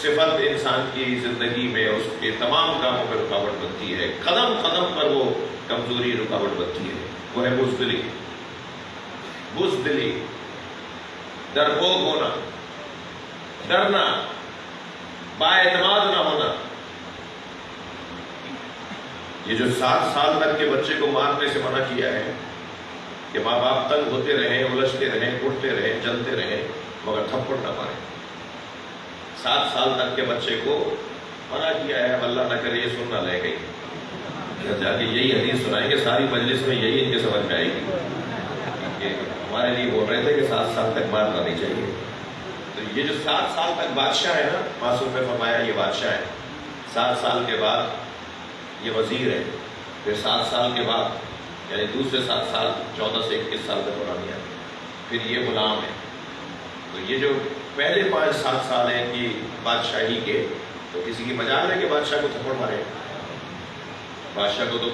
صفت انسان کی زندگی میں اس کے تمام کاموں پر رکاوٹ بنتی ہے، قدم قدم پر وہ کمزوری رکاوٹ بنتی ہے، وہ ہے بزدلی. بزدلی، ڈرپوک ہونا، ڈرنا، بااعتماد نہ ہونا. یہ جو 7 سال تک کے بچے کو مارنے سے منع کیا ہے کہ ماں باپ تنگ ہوتے رہیں، الجھتے رہیں، اٹھتے رہیں، جلتے رہیں، مگر تھپڑ نہ ماریں. 7 سال تک کے بچے کو منع کیا ہے، اللہ نہ کرے یہ سن نہ لے گئی، جا کے یہی حدیث سنائیں گے ساری مجلس میں، یہی ان کے سمجھ میں آئے گی کہ ہمارے لیے بول رہے تھے کہ 7 سال تک مارنا نہیں چاہیے۔ تو یہ جو 7 سال تک بادشاہ ہے نا، معصوم نے فرمایا یہ بادشاہ ہے، 7 سال کے بعد یہ وزیر ہے، پھر 7 سال کے بعد یعنی دوسرے 7 سال 14 سے 21 سال تک دورانی ہے، پھر یہ غلام ہے۔ تو یہ جو پہلے 5-7 سال ہیں کہ بادشاہی کے، تو کسی کی مجال ہے کہ بادشاہ کو تھپڑ مارے؟ بادشاہ کو تو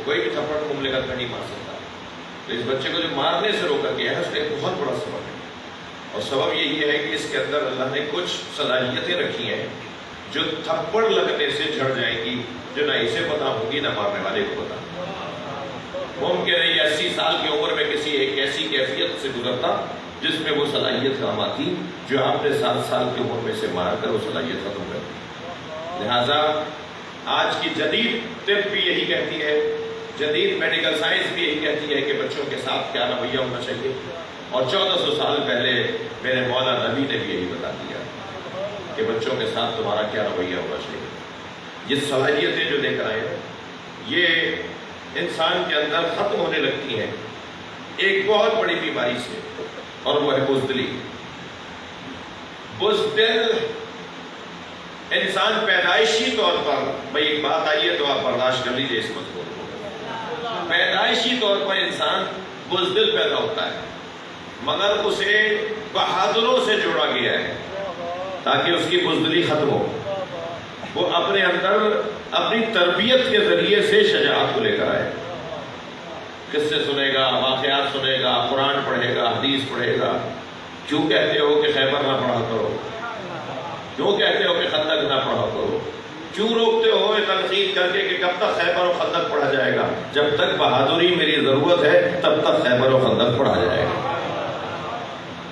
کوئی بھی تھپڑ مملکت میں نہیں مار سکتا۔ تو اس بچے کو جو مارنے سے روکا گیا ہے اس کا ایک بہت بڑا سبب ہے، اور سبب یہی ہے کہ اس کے اندر اللہ نے کچھ صلاحیتیں رکھی ہیں جو تھپڑ لگنے سے جھڑ جائیں گی، جو نہ اسے پتا ہوگی نہ مارنے والے کو پتا۔ ممکن ہے یہ 80 سال کی عمر میں کسی ایک ایسی کیفیت سے گزرتا جس میں وہ صلاحیت کام آتی جو آپ نے 7 سال کی عمر میں سے مار کر وہ صلاحیت ختم کر دی۔ لہٰذا آج کی جدید طب بھی یہی کہتی ہے، جدید میڈیکل سائنس بھی یہی کہتی ہے کہ بچوں کے ساتھ کیا رویہ ہونا چاہیے، اور 1400 سال پہلے میرے مولا نبی نے بھی یہی بتا دیا کہ بچوں کے ساتھ تمہارا کیا رویہ ہونا چاہیے۔ یہ صلاحیتیں جو لے کر آئے یہ انسان کے اندر ختم ہونے لگتی ہیں ایک بہت بڑی بیماری سے، اور وہ ہے بزدلی۔ بزدل انسان پیدائشی طور پر، بھئی ایک بات آئی ہے تو آپ برداشت کر لیجیے اس مضمون کو، پیدائشی طور پر انسان بزدل پیدا ہوتا ہے، مگر اسے بہادروں سے جوڑا گیا ہے تاکہ اس کی بزدلی ختم ہو، وہ اپنے اندر اپنی تربیت کے ذریعے سے شجاعت کو لے کر آئے، قصے سنے گا، واقعات سنے گا، قرآن پڑھے گا، حدیث پڑھے گا۔ کیوں کہتے ہو کہ خیبر نہ پڑھا کرو؟ کیوں کہتے ہو کہ خندق نہ پڑھا کرو؟ کیوں روکتے ہو تنقید کر کے کہ کب تک خیبر و خندق پڑھا جائے گا؟ جب تک بہادری میری ضرورت ہے تب تک خیبر و خندق پڑھا جائے گا،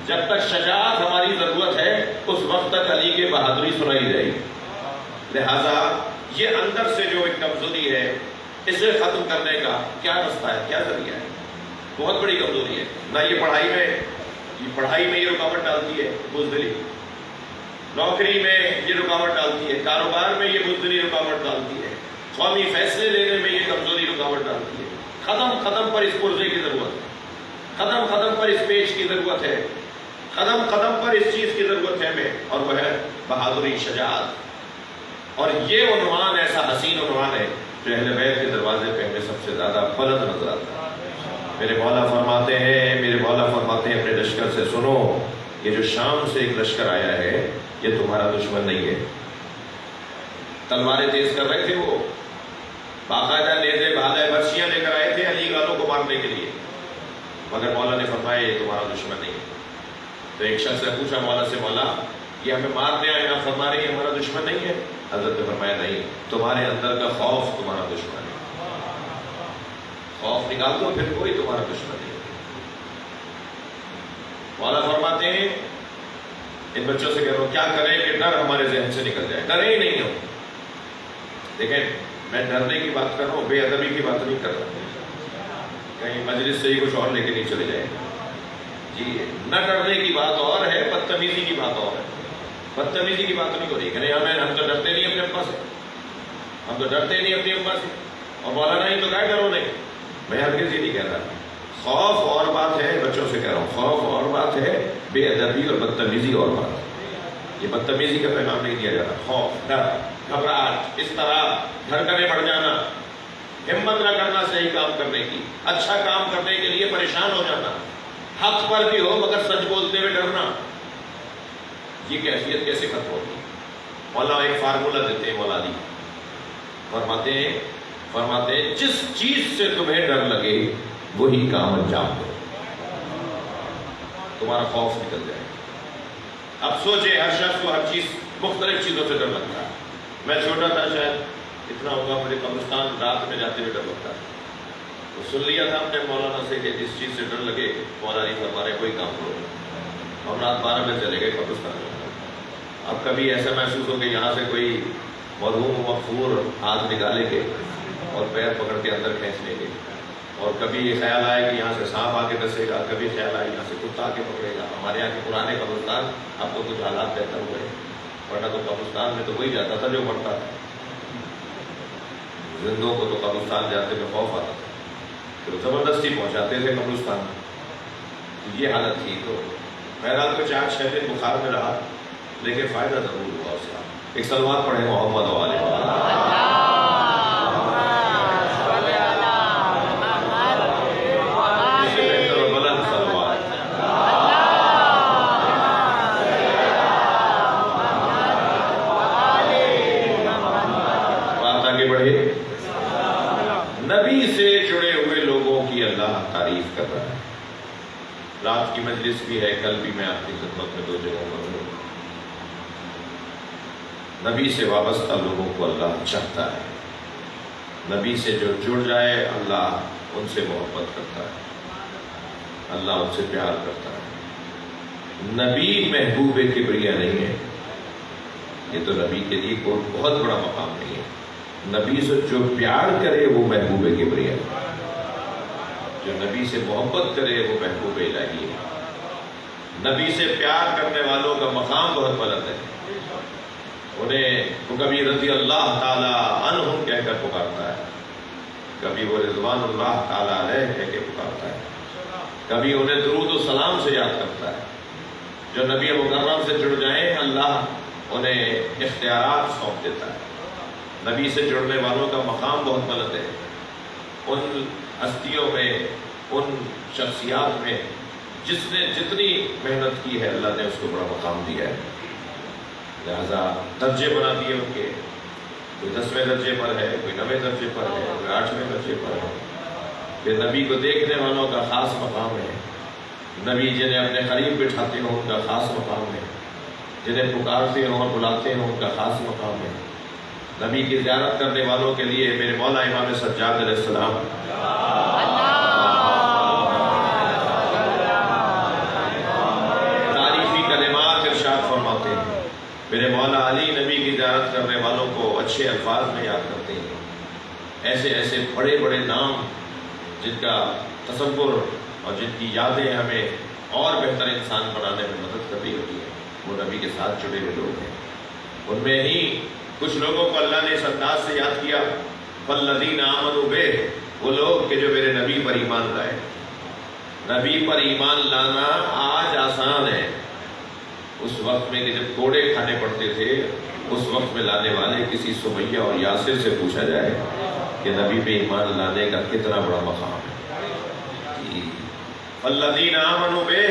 جب تک شجاعت ہماری ضرورت ہے اس وقت تک علی کی بہادری سنائی جائے گی۔ لہٰذا یہ اندر سے جو ایک کمزوری ہے اسے ختم کرنے کا کیا رستہ ہے، کیا ذریعہ ہے؟ بہت بڑی کمزوری ہے نہ، یہ پڑھائی میں یہ رکاوٹ ڈالتی ہے بزدلی، نوکری میں یہ رکاوٹ ڈالتی ہے، کاروبار میں یہ بزدلی رکاوٹ ڈالتی ہے، قومی فیصلے لینے میں یہ کمزوری رکاوٹ ڈالتی ہے۔ قدم پر اس پرزے کی ضرورت ہے، قدم پر اس پیش کی ضرورت ہے، قدم پر اس چیز کی ضرورت ہے ہمیں، اور وہ ہے بہادری، شجاعت۔ اور یہ عنوان ایسا حسین عنوان ہے جو اہل بیت کے دروازے پہ ہمیں سب سے زیادہ بلند نظر آتا ہے۔ میرے مولا فرماتے ہیں اپنے لشکر سے سنو، یہ جو شام سے ایک لشکر آیا ہے یہ تمہارا دشمن نہیں ہے۔ تلواریں تیز کر رہے تھے، وہ باقاعدہ نیزے، بھالے، برچیاں لے کر آئے تھے علی گالوں کو مارنے کے لیے، مگر مولا نے فرمایا یہ تمہارا دشمن نہیں ہے۔ تو ایک شخص نے پوچھا مولا سے، مولا یہ ہمیں مارنے آئے، آپ فرما رہے ہیں ہمارا دشمن نہیں ہے؟ حضرت نے فرمایا نہیں، تمہارے اندر کا خوف تمہارا دشمن ہے، خوف نکال دو پھر کوئی تمہارا دشمن نہیں ہے۔ مولا فرماتے ہیں ان بچوں سے کہہ رہا ہوں کیا کریں کہ ڈر ہمارے ذہن سے نکل جائے، ڈرے ہی نہیں ہو۔ دیکھیں میں ڈرنے کی بات کر رہا ہوں، بے ادبی کی بات نہیں کر رہا، کہیں مجلس سے ہی کچھ اور لے کے نہیں چلے جائیں جی۔ نہ ڈرنے کی بات اور ہے، بدتمیزی کی بات اور ہے۔ بدتمیزی کی بات نہیں ہو رہی کہ ہم تو ڈرتے نہیں اپنے ابا سے، ہم تو ڈرتے نہیں اپنی ابا سے، اور مولانا ہی تو کہا ڈرو نہیں۔ میں ہرگز یہ نہیں کہہ رہا، خوف اور بات ہے، بچوں سے کہہ رہا ہوں خوف اور بات ہے، بے ادبی اور بدتمیزی اور بات ہے۔ یہ بدتمیزی کا پیغام نہیں دیا جا رہا، خوف، ڈر، گھبراہٹ، اس طرح دھڑکنیں بڑھ جانا، ہمت نہ کرنا صحیح کام کرنے کی، اچھا کام کرنے کے لیے پریشان ہو جانا، حق پر بھی ہو مگر سچ بولتے ہوئے ڈرنا، یہ کیفیت کیسے ختم ہوگی؟ مولا ایک فارمولہ دیتے ہیں، مولا علی فرماتے ہیں جس چیز سے تمہیں ڈر لگے وہی کام انجام دو، تمہارا خوف نکل جائے۔ اب سوچے ہر شخص کو ہر چیز، مختلف چیزوں سے ڈر لگتا ہے۔ میں چھوٹا تھا شاید اتنا ہوگا، مجھے قبرستان رات میں جاتے ہوئے ڈر لگتا ہے، تو سن لیا تھا ہم نے مولانا سے کہ جس چیز سے ڈر لگے مولا علی فرما رہے کوئی کام کرو، ہم رات 12 بجے چلے گئے قبرستان میں۔ اب کبھی ایسا محسوس ہو کہ یہاں سے کوئی مرحوم مغفور ہاتھ نکالے گے اور پیر پکڑ کے اندر کھینچ لیں گے، اور کبھی یہ خیال آئے کہ یہاں سے سانپ آ کے ڈسے گا، کبھی خیال آئے یہاں سے کتا آ کے پکڑے گا۔ ہمارے یہاں کے پرانے قبرستان اب تو کچھ حالات بہتر ہوئے ہیں، ورنہ تو قبرستان میں تو وہی جاتا تھا جو مرتا تھا، زندوں کو تو قبرستان جاتے میں خوف آتا تھا، پھر زبردستی پہنچاتے تھے قبرستان، یہ حالت تھی۔ تو بہرحال کو 4-6 دن بخار میں رہا، لیکن فائدہ ضرور ہوا اس کا۔ ایک صلوات پڑھیں محمد والے نبی سے جڑے ہوئے لوگوں کی اللہ تعریف کر رہا ہے۔ رات کی مجلس بھی ہے، کل بھی میں آپ کی خدمت میں 2 جگہوں پر ہوں۔ نبی سے وابستہ لوگوں کو اللہ چاہتا ہے، نبی سے جو جڑ جائے اللہ ان سے محبت کرتا ہے، اللہ ان سے پیار کرتا ہے۔ نبی محبوب کبریا نہیں ہے، یہ تو نبی کے لیے کوئی بہت بڑا مقام نہیں ہے۔ نبی سے جو پیار کرے وہ محبوب کبریا ہے، جو نبی سے محبت کرے وہ محبوب الہی ہے۔ نبی سے پیار کرنے والوں کا مقام بہت بلند ہے، انہیں وہ کبھی رضی اللہ تعالی عنہم کہہ کر پکارتا ہے، کبھی وہ رضوان اللہ تعالی علیہ کہہ کے پکارتا ہے، کبھی انہیں درود و سلام سے یاد کرتا ہے۔ جو نبی مکرم سے جڑ جائیں اللہ انہیں اختیارات سونپ دیتا ہے۔ نبی سے جڑنے والوں کا مقام بہت بلند ہے، ان ہستیوں میں، ان شخصیات میں جس نے جتنی محنت کی ہے اللہ نے اس کو بڑا مقام دیا ہے۔ لہذا درجے بنا دیے ان کے، کوئی 10ویں درجے پر ہے، کوئی 9ویں درجے پر ہے، کوئی 8ویں درجے پر ہے۔ پھر نبی کو دیکھنے والوں کا خاص مقام ہے، نبی جنہیں اپنے قریب بٹھاتے ہوں ان کا خاص مقام ہے، جنہیں پکارتے ہوں اور بلاتے ہوں ان کا خاص مقام ہے۔ نبی کی زیارت کرنے والوں کے لیے میرے مولا امام سجاد علیہ السلام تعریفی کلمات ارشاد فرماتے ہیں۔ میرے مولا علی نبی کی زیارت کرنے والوں کو اچھے الفاظ میں یاد کرتے ہیں، ایسے ایسے بڑے بڑے نام جن کا تصور اور جن کی یادیں ہمیں اور بہتر انسان بنانے میں مدد کرتی ہوتی ہے، وہ نبی کے ساتھ جڑے ہوئے لوگ ہیں۔ ان میں ہی کچھ لوگوں کو اللہ نے اس انداز سے یاد کیا، والذین آمنوا بہ، وہ لوگ کہ جو میرے نبی پر ایمان لائے۔ نبی پر ایمان لانا آج آسان ہے، اس وقت میں کہ جب کوڑے کھانے پڑتے تھے اس وقت میں لانے والے کسی سمیہ اور یاسر سے پوچھا جائے کہ نبی پہ ایمان لانے کا کتنا بڑا مقام ہے۔ والذین آمنوا بہ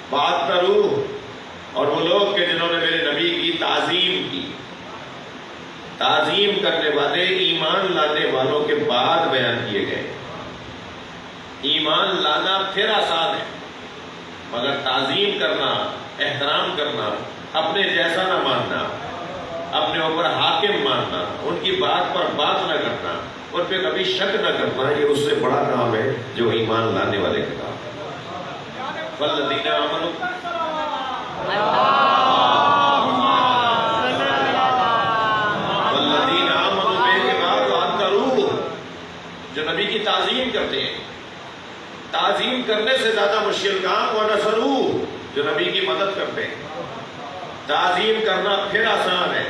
بات کرو، اور وہ لوگ کہ جنہوں نے میرے نبی کی تعظیم کی۔ تعظیم کرنے والے ایمان لانے والوں کے بعد بیان کیے گئے۔ ایمان لانا پھر آسان ہے، مگر تعظیم کرنا، احترام کرنا، اپنے جیسا نہ ماننا، اپنے اوپر حاکم ماننا، ان کی بات پر بات نہ کرنا، ان پہ کبھی شک نہ کرنا، یہ اس سے بڑا کام ہے جو ایمان لانے والے کا کام ہے۔ والذین آمنوا والذین آمنوا بہ کے بعد بات کرو، جو نبی کی تعظیم کرتے ہیں۔ تعظیم کرنے سے زیادہ مشکل کام وَنَصَرُوهُ، جو نبی کی مدد کرتے ہیں۔ تعظیم کرنا پھر آسان ہے،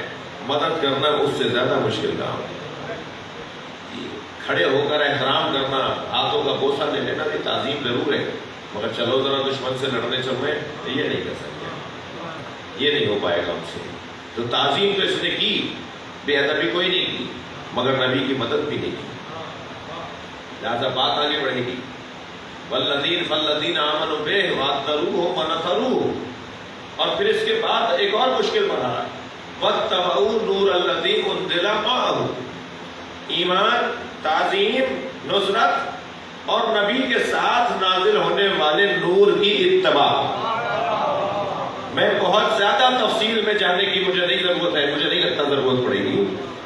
مدد کرنا اس سے زیادہ مشکل کام ہے۔ کھڑے ہو کر احترام کرنا، ہاتھوں کا بوسہ لے لینا بھی تعظیم ضرور ہے، مگر چلو ذرا دشمن سے لڑنے چل رہے ہیں یہ نہیں کر سکتے، یہ نہیں ہو پائے گا ہم سے۔ تو تعظیم تو اس نے کی، بے ادبی کوئی نہیں کی، مگر نبی کی مدد بھی نہیں کی، لہذا بات آگے بڑھے گی۔ والذین آمنوا بہ وَعَذَّرُوهُ وَنَصَرُوهُ، اور پھر اس کے بعد ایک اور مشکل مرحلہ، وَاتَّبَعُوا النُّورَ الَّذِي أُنزِلَ مَعَهُ، ایمان، تعظیم، نصرت اور نبی کے ساتھ نازل ہونے والے نور کی اتباع۔ میں بہت زیادہ تفصیل میں جانے کی مجھے نہیں ضرورت ہے، مجھے نہیں لگتا ضرورت پڑے گی،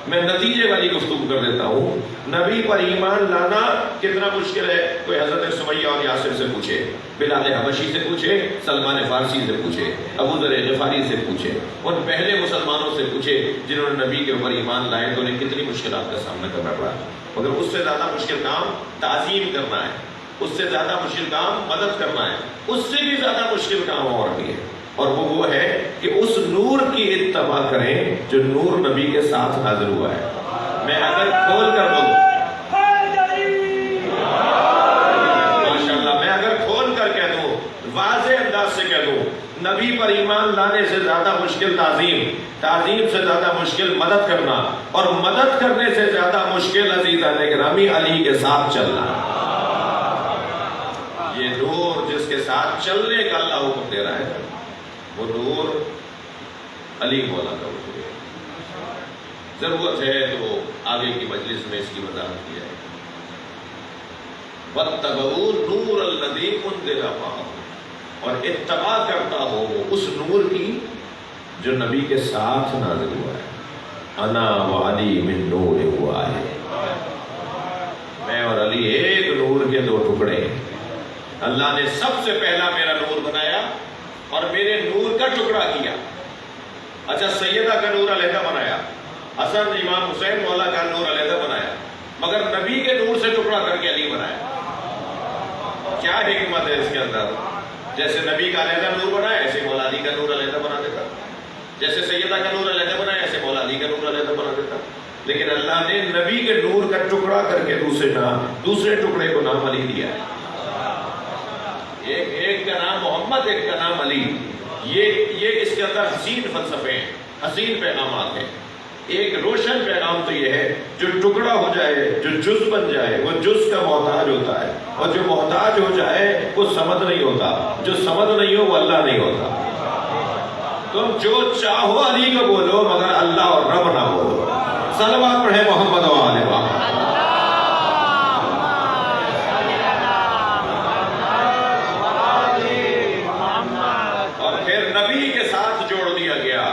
میں نتیجے والی گفتگو کر دیتا ہوں۔ نبی پر ایمان لانا کتنا مشکل ہے، کوئی حضرت سمیہ اور یاسر سے پوچھے، بلال حبشی سے پوچھے، سلمان فارسی سے پوچھے، ابو ذر غفاری سے پوچھے، ان پہلے مسلمانوں سے پوچھے جنہوں نے نبی کے اوپر ایمان لائے تو انہیں کتنی مشکلات کا سامنا کرنا پڑا۔ مگر اس سے زیادہ مشکل کام تعظیم کرنا ہے، اس سے زیادہ مشکل کام مدد کرنا ہے، اس سے بھی زیادہ مشکل کام اور بھی ہے۔ اور وہ ہے کہ اس نور کی اتباع کریں جو نور نبی کے ساتھ نازل ہوا ہے. میں اگر کھول کر دوں ماشاءاللہ، میں اگر کھول کر کہہ دوں، واضح انداز سے کہہ دوں، نبی پر ایمان لانے سے زیادہ مشکل تعظیم، تعظیم سے زیادہ مشکل مدد کرنا، اور مدد کرنے سے زیادہ مشکل عزیزان گرامی علی کے ساتھ چلنا. یہ نور جس کے ساتھ چلنے کا اللہ حکم دے رہا ہے، وہ نور علی مولا کا حکم ہے. ضرورت ہے تو آگے کی مجلس میں اس کی وضاحت کی جائے. وَاتَّبَعُوا نُورَ الَّذِي أُنزِلَ مَعَهُ، اور اتباع کرتا ہو اس نور کی جو نبی کے ساتھ نازل ہوا ہے. انا وعلی من نور واحد، میں اور علی ایک نور کے دو ٹکڑے ہیں. اللہ نے سب سے پہلا میرا نور بنایا اور میرے نور کا ٹکڑا کیا. اچھا، سیدہ کا نور علیحدہ بنایا، حسن امام حسین مولا کا نور علیحدہ بنایا، مگر نبی کے نور سے ٹکڑا کر کے علی بنایا. کیا حکمت ہے اس کے اندر؟ جیسے نبی کا علیحدہ نور بنایا ایسے مولا علی کا نور علیحدہ بنا دیتا، جیسے سیدہ کا نور علیحدہ بنایا ایسے مولا علی کا نور علیحدہ بنا دیتا. لیکن اللہ نے نبی کے نور کا ٹکڑا کر کے دوسرے ٹکڑے کو نام علی دیا ہے. ایک کا نام محمد، ایک کا نام علی. یہ اس کے اندر حسین فلسفے ہیں، حسین پیغامات ہیں. ایک روشن پیغام تو یہ ہے جو ٹکڑا ہو جائے، جو جز بن جائے، وہ جز کا محتاج ہوتا ہے، اور جو محتاج ہو جائے وہ سمد نہیں ہوتا، جو سمد نہیں ہو وہ اللہ نہیں ہوتا. تم جو چاہو علی کو بولو مگر اللہ اور رب نہ بولو. صلوات پڑھے محمد و آل محمد. اور پھر نبی کے ساتھ جوڑ دیا گیا،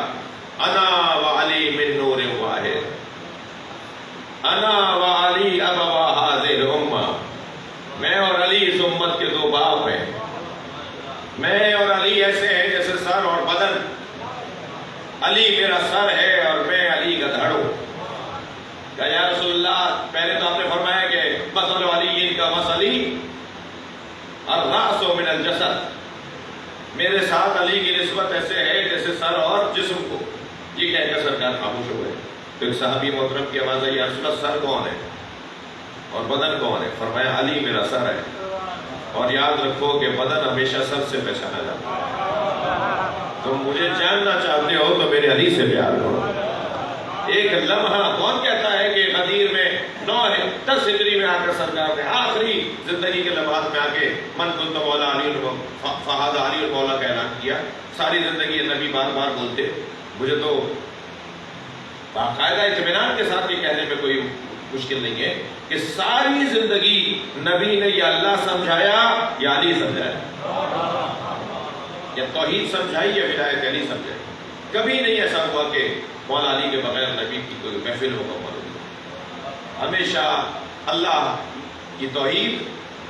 انا وعلی من نور واحد، انا وعلی ابوا هذه الامہ، میں اور علی اس امت کے دو باپ ہیں. میں اور علی ایسے ہیں جیسے سر اور بدن. علی میرا سر ہے اور میں علی کا دھڑ ہوں. کہ یا رسول اللہ، پہلے تو آپ نے فرمایا کہ مثل علی کا مثلی الراس من الجسد، میرے ساتھ علی کی نسبت ایسے ہے جیسے سر اور جسم کو. یہ کہہ کر سرکار خاموش ہو گئے. تو ایک صحابی محترم کی آواز آئی، یا رسول اللہ سر کون ہے اور بدن کون ہے؟ فرمایا علی میرا سر ہے. اور یاد رکھو کہ بدن ہمیشہ سر سے پہچانا جاتا ہے. تم مجھے جاننا چاہتے ہو تو میرے علی سے پیار کرو. ایک لمحہ کون کہتا ہے کہ غدیر میں 10 ہجری میں آ کر سرکار نے آخری زندگی کے لمحات میں آ کے من کنت مولا علی فہذا علی المولا کا اعلان کیا. ساری زندگی نبی بار بار بولتے. مجھے تو باقاعدہ اطمینان کے ساتھ یہ کہنے میں کوئی مشکل نہیں ہے کہ ساری زندگی نبی نے یا اللہ سمجھایا یا علی سمجھایا، یا توحید سمجھائی یا ولایت علی سمجھائی. کبھی نہیں ایسا ہوا کہ مولا علی کے بغیر نبی کی کوئی محفل مکمل ہوگی. ہمیشہ اللہ کی توحید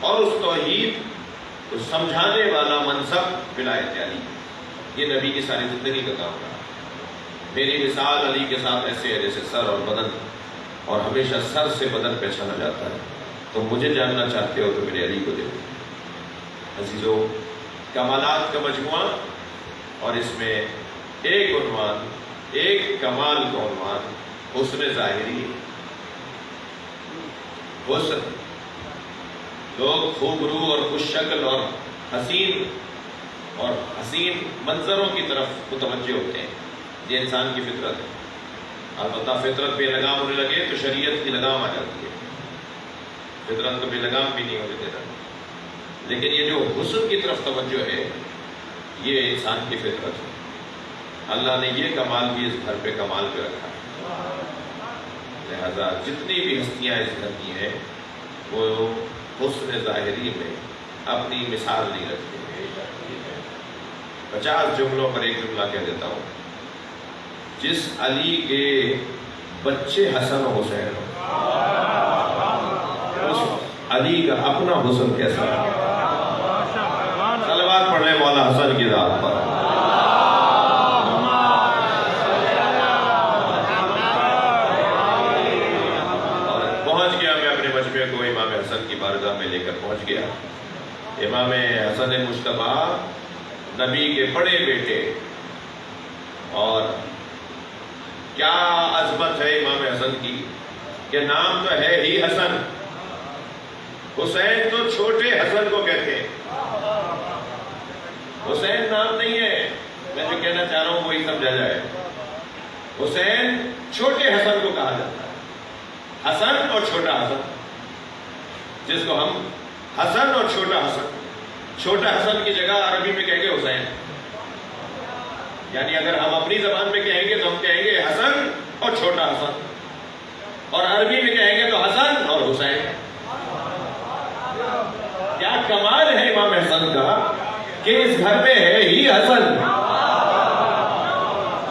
اور اس توحید کو سمجھانے والا منصب ولایت علی، یہ نبی کی ساری زندگی کا کام رہا. میری مثال علی کے ساتھ ایسے ہے جیسے سر اور بدن، اور ہمیشہ سر سے بدن پہچانا جاتا ہے. تو مجھے جاننا چاہتے ہو تو میرے علی کو دیکھو. عزیزو، کمالات کا مجموعہ، اور اس میں ایک عنوان، ایک کمال کا عنوان حسن ظاہری. حسن، لوگ خوب رو اور خوش شکل اور حسین منظروں کی طرف متوجہ ہوتے ہیں. یہ انسان کی فطرت ہے. البتہ فطرت بے لگام ہونے لگے تو شریعت کی لگام آ جاتی ہے. فطرت کو بے لگام بھی نہیں ہونے دیتا. لیکن یہ جو حسن کی طرف توجہ ہے یہ انسان کی فطرت ہے. اللہ نے یہ کمال بھی اس گھر پہ کمال پہ رکھا ہے. لہذا جتنی بھی ہستیاں اس گھر کی ہیں وہ حسن ظاہری میں اپنی مثال نہیں رکھتے. 50 جملوں پر ایک جملہ کہہ دیتا ہوں. جس علی کے بچے حسن و حسین ہو، اس علی کا اپنا حسن کیسا ہے؟ صلوات پڑھیں مولا حسن کی ذات پر. اور پہنچ گیا میں اپنے مجمع کو امام حسن کی بارگاہ میں لے کر پہنچ گیا. امام حسن مجتبیٰ نبی کے بڑے بیٹے، اور کیا عظمت ہے امام حسن کی کہ نام تو ہے ہی حسن، حسین تو چھوٹے حسن کو کہتے ہیں، حسین نام نہیں ہے۔ میں جو کہنا چاہ رہا ہوں وہی سمجھا جائے، حسین چھوٹے حسن کو کہا جاتا ہے، حسن اور چھوٹا حسن، جس کو ہم حسن اور چھوٹا حسن، چھوٹا حسن کی جگہ عربی میں کہیں گے حسین، یعنی اگر ہم اپنی زبان میں کہیں گے تو ہم کہیں گے حسن اور چھوٹا حسن، اور عربی میں کہیں گے تو حسن اور حسین۔ کیا کمال ہے امام حسن کا کہ اس گھر میں ہے ہی حسن،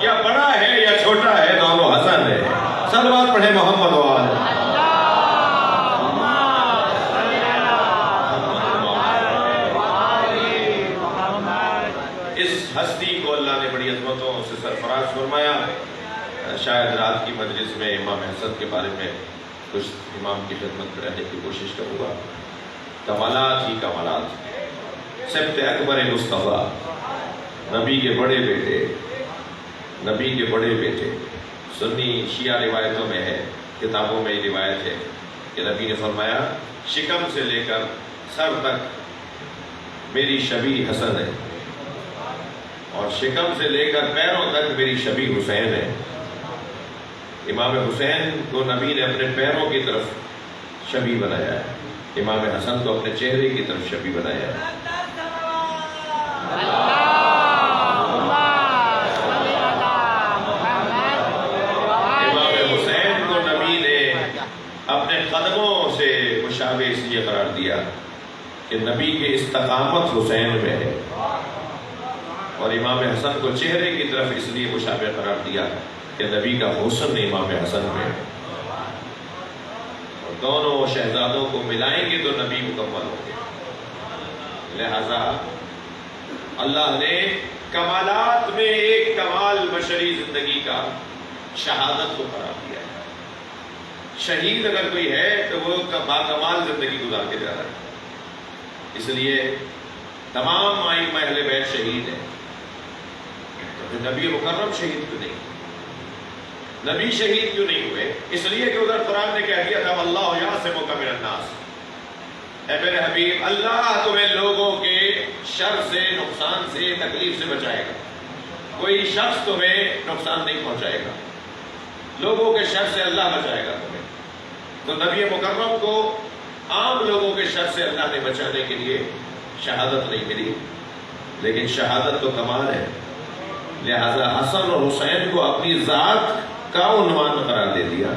یا بڑا ہے یا چھوٹا ہے، دونوں حسن ہے۔ صلوات پڑھے محمد وآلہ۔ اس ہستی کو اللہ نے بڑی عظمتوں سے سرفراز فرمایا۔ شاید رات کی مجلس میں امام حسن کے بارے میں کچھ امام کی خدمت میں رہنے کی کوشش کروں گا۔ کمالات ہی کمالات، سبت اکبر مصطفیٰ، نبی کے بڑے بیٹے، نبی کے بڑے بیٹے۔ سنی شیعہ روایتوں میں ہے، کتابوں میں یہ روایت ہے کہ نبی نے فرمایا شکم سے لے کر سر تک میری شبیہ حسن ہے، اور شکم سے لے کر پیروں تک میری شبیہ حسین ہے۔ امام حسین کو نبی نے اپنے پیروں کی طرف شبیہ بنایا ہے، امام حسن کو اپنے چہرے کی طرف شبیہ بنایا ہے۔ امام حسین کو نبی نے اپنے قدموں سے مشابہ اس لیے قرار دیا کہ نبی کے استقامت حسین میں ہے، اور امام حسن کو چہرے کی طرف اس لیے مشابہ قرار دیا کہ نبی کا حسن امام حسن میں ہے، اور دونوں شہزادوں کو ملائیں گے تو نبی مکمل ہوں گے۔ لہذا اللہ نے کمالات میں ایک کمال بشری زندگی کا شہادت کو قرار دیا ہے۔ شہید اگر کوئی ہے تو وہ باکمال زندگی گزار کے جا رہا ہے، اس لیے تمام ائمہ اہل بیت شہید ہیں، تو نبی مکرم شہید کیوں نہیں؟ نبی شہید کیوں نہیں ہوئے؟ اس لیے کہ ادھر قرآن نے کہہ دیا تھا واللہ یعصمک من الناس، اے میرے حبیب اللہ تمہیں لوگوں کے شر سے، نقصان سے، تکلیف سے بچائے گا، کوئی شخص تمہیں نقصان نہیں پہنچائے گا، لوگوں کے شر سے اللہ بچائے گا تمہیں۔ تو نبی مکرم کو عام لوگوں کے شر سے اللہ نے بچانے کے لیے شہادت نہیں ملی، لیکن شہادت تو کمال ہے، لہذا حسن اور حسین کو اپنی ذات کا عنوان قرار دے دیا۔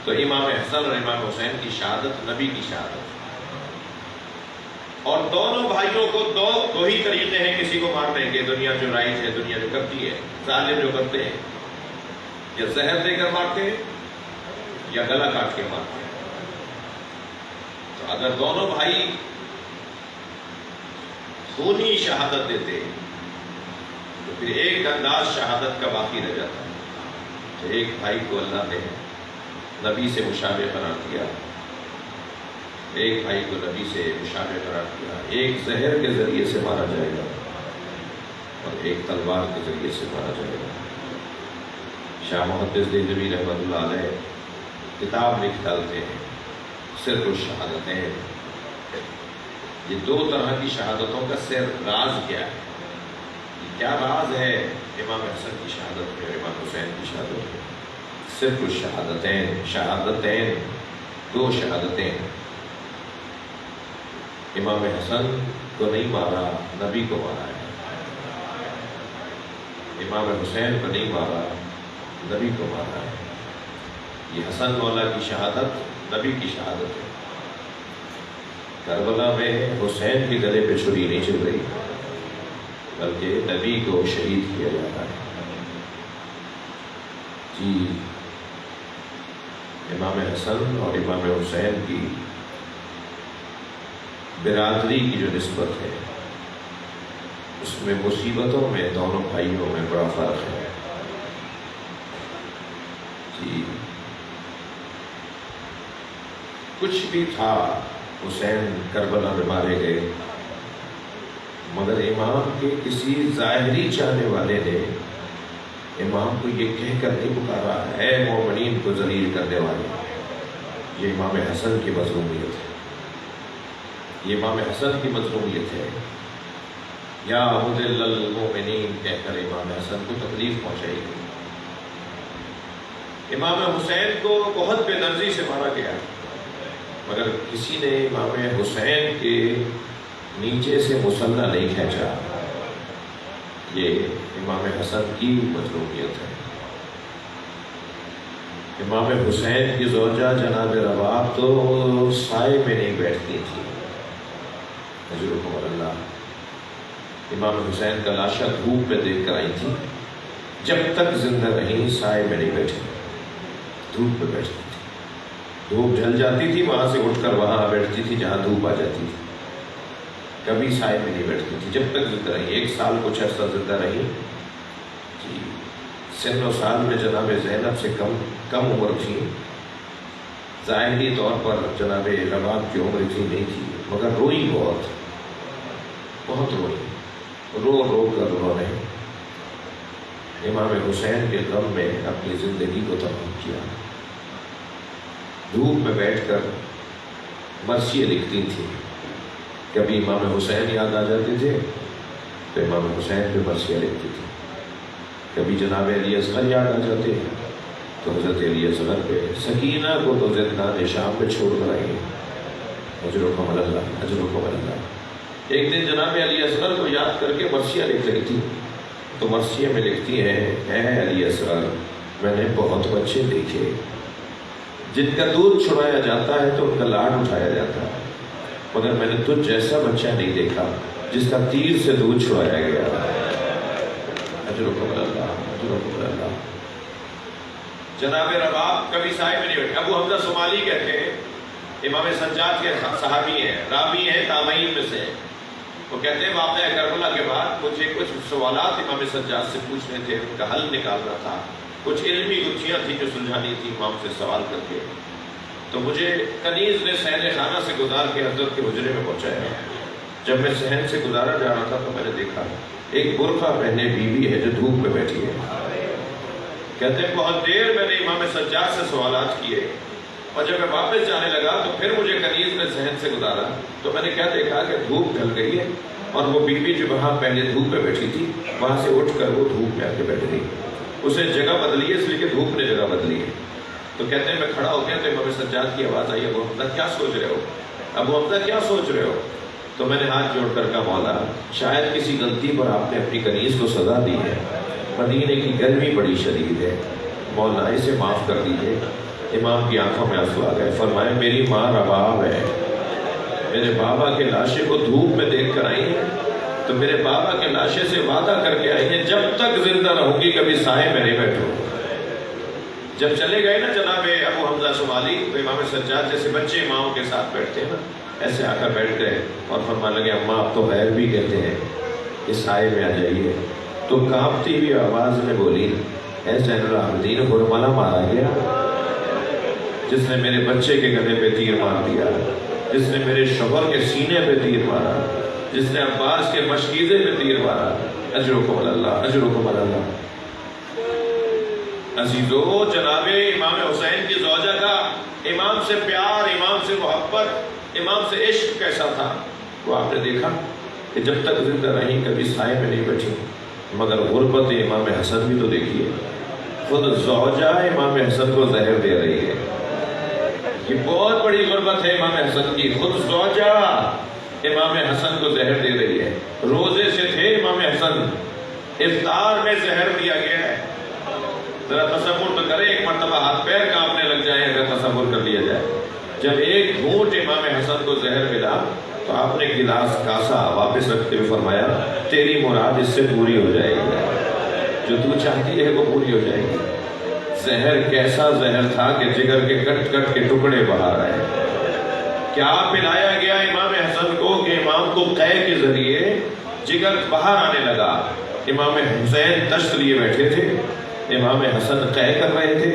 تو امام حسن اور امام حسین کی شہادت نبی کی شہادت، اور دونوں بھائیوں کو دو ہی طریقے ہیں کسی کو مارنے کے، دنیا جو رائج ہے، دنیا جو کرتی ہے، ظالم جو کرتے ہیں، یا زہر دے کر مارتے ہیں یا گلا کاٹ کے مارتے ہیں۔ تو اگر دونوں بھائی خونی شہادت دیتے تو پھر ایک انداز شہادت کا باقی رہ جاتا ہے۔ تو ایک بھائی کو اللہ نے نبی سے مشابہ قرار دیا، ایک بھائی کو نبی سے مشابہ قرار دیا، ایک زہر کے ذریعے سے مارا جائے گا اور ایک تلوار کے ذریعے سے مارا جائے گا۔ شاہ محدث دہلوی رحمۃ اللہ علیہ کتاب لکھ ڈالتے ہیں صرف الشہادتین، یہ دو طرح کی شہادتوں کا راز کیا ہے، کیا راز ہے امام حسن کی شہادت میں، امام حسین کی شہادت میں؟ صرف الشہادتین، شہادتین، دو شہادتیں۔ امام حسن کو نہیں مارا، نبی کو مارا ہے، امام حسین کو نہیں مارا، نبی کو مارا ہے۔ یہ حسن مولا کی شہادت نبی کی شہادت ہے۔ کربلا میں حسین کے گلے پہ چھری نہیں چل رہی، بلکہ نبی کو شہید کیا جاتا ہے۔ جی، امام حسن اور امام حسین کی برادری کی جو نسبت ہے، اس میں مصیبتوں میں دونوں بھائیوں میں بڑا فرق ہے۔ جی، کچھ بھی تھا، حسین کربلا میں مارے گئے، مگر امام کے کسی ظاہری چاہنے والے نے امام کو یہ کہہ کر نہیں پکارا اے مومنین کو ذلیل کرنے والے. یہ امام حسن کی مظلومیت ہے، یہ امام حسن کی مظلومیت ہے. یا مذل المومنین کہہ کر امام حسن کو تکلیف پہنچائی گئی. امام حسین کو بہت بے نظری سے مارا گیا، مگر کسی نے امام حسین کے نیچے سے مسلح نہیں کھینچا. یہ امام حسن کی مظلومیت ہے. امام حسین کی زوجہ جناب رباب تو سائے میں نہیں بیٹھتی تھی. حضرت اللہ امام حسین کا لاشا دھوپ میں دیکھ کر آئی تھی. جب تک زندہ رہی سائے میں نہیں بیٹھی، دھوپ میں بیٹھتی تھی. دھوپ جل جاتی تھی وہاں سے اٹھ کر وہاں بیٹھتی تھی جہاں دھوپ آ جاتی تھی. کبھی سائے میں نہیں بیٹھتی تھی جب تک زندہ رہی. 1 سال کچھ عرصہ زندہ رہی. جی سن و سال میں جناب زینب سے کم عمر تھی. ظاہری طور پر جناب رباب کی عمر اتنی نہیں تھی، مگر روئی بہت روئی. رو کر انہوں نے امام حسین کے غم میں اپنی زندگی کو تباہ کیا. دھوپ میں بیٹھ کر مرثیے لکھتی تھی. کبھی امام حسین یاد آ جاتے تھے تو امام حسین پہ مرثیہ لکھتی تھی. کبھی جناب علی اصغر یاد آ جاتے ہیں تو حضرت علی اصغر پہ سکینہ کو تو زندان شام پہ چھوڑ کر آئی. اجرکم اللہ اجرکم اللہ. ایک دن جناب علی اصغر کو یاد کر کے مرثیہ لکھ رہی تھی تو مرثیے میں لکھتی ہیں اے علی اصغر میں نے بہت بچے دیکھے جن کا دودھ چھڑایا جاتا ہے تو ان کا لاڈ اٹھایا جاتا ہے، مگر میں نے تجھ جیسا بچہ نہیں دیکھا جس کا تیر سے دودھ چھڑایا گیا. اجرکم اللہ اجرکم اللہ. جناب رباب کبھی سائے میں نہیں بیٹھے. ابو حمزہ صومالی کہتے ہیں امام سجاد کے صحابی ہیں، راوی ہیں تابعین میں سے. وہ کہتے ہیں واقعہ کربلا کے بعد مجھے کچھ سوالات امام سجاد سے پوچھنے تھے، ان کا حل نکالنا تھا. کچھ علمی گتھیاں تھیں جو سلجھانی تھی امام سے سوال کر کے. تو مجھے کنیز نے صحن خانہ سے گزار کے حضرت کے حجرے میں پہنچایا. جب میں صحن سے گزارا جا رہا تھا تو میں نے دیکھا ایک برقع پہنے بیوی ہے جو دھوپ میں بیٹھی ہے. کہتے ہیں بہت دیر میں نے امام سجاد سے سوالات کیے اور جب میں واپس جانے لگا تو پھر مجھے کنیز نے ذہن سے گزارا تو میں نے کیا دیکھا کہ دھوپ ڈھل گئی ہے اور وہ بیوی جو وہاں پہلے دھوپ میں بیٹھی تھی وہاں سے اٹھ کر وہ دھوپ میں آ کے بیٹھ گئی. اسے جگہ بدلی ہے اس لیے کہ دھوپ نے جگہ بدلی ہے. تو کہتے ہیں میں کھڑا ہو گیا تو امام سجاد کی آواز آئی ابو حمزہ کیا سوچ رہے ہو؟ ابو حمزہ کیا سوچ رہے ہو؟ تو میں نے ہاتھ جوڑ کر کہا مولا شاید کسی غلطی پر آپ نے اپنی کنیز کو سزا دی ہے. مدینے کی گرمی بڑی شدید ہے، مولا اسے معاف کر دیجیے. امام کی آنکھوں میں آنسو آ گئے. فرمائے میری ماں رباب ہے، میرے بابا کے لاشے کو دھوپ میں دیکھ کر آئی ہیں تو میرے بابا کے لاشے سے وعدہ کر کے آئی ہیں جب تک زندہ رہوں گی کبھی سائے میں نہیں بیٹھوں. جب چلے گئے نا جناب ابو حمزہ صومالی تو امام سجاد جیسے بچے اماموں کے ساتھ بیٹھتے ہیں نا ایسے آ کر بیٹھ گئے اور فرمانے لگے اماں آپ تو غیر بھی کہتے ہیں اس سائے میں آ جائیے. تو کانپتی ہوئی آواز میں بولی اے زین العابدین حرملہ مارا گیا جس نے میرے بچے کے گلے پہ تیر مار دیا، جس نے میرے شوہر کے سینے پہ تیر مارا، جس نے عباس کے مشکیزے پہ تیر مارا. اجرکم اللہ اجرکم اللہ. عزیزو جناب امام حسین کی زوجہ کا امام سے پیار، امام سے محبت، امام سے عشق کیسا تھا وہ آپ نے دیکھا کہ جب تک زندہ رہی کبھی سائے میں نہیں بیٹھی. مگر غربت امام حسن بھی تو دیکھیے، خود زوجہ امام حسن کو زہر دے رہی ہے. یہ بہت بڑی غربت ہے امام حسن کی. خود زوجہ امام حسن کو زہر دے رہی ہے. روزے سے تھے امام حسن، افطار میں زہر دیا گیا ہے. ذرا تصور تو کریں، ایک مرتبہ ہاتھ پیر کانپنے لگ جائیں اگر تصور کر لیا جائے. جب ایک گھونٹ امام حسن کو زہر ملا تو آپ نے گلاس کاسا واپس رکھتے ہوئے فرمایا تیری مراد اس سے پوری ہو جائے گی، جو تو چاہتی ہے وہ پوری ہو جائے گی. زہر کیسا زہر تھا کہ جگر کے کٹ کٹ کے ٹکڑے باہر آئے. کیا پلایا گیا امام حسن کو کہ امام کو قے کے ذریعے جگر باہر آنے لگا. امام حسین تشت لیے بیٹھے تھے، امام حسن قے کر رہے تھے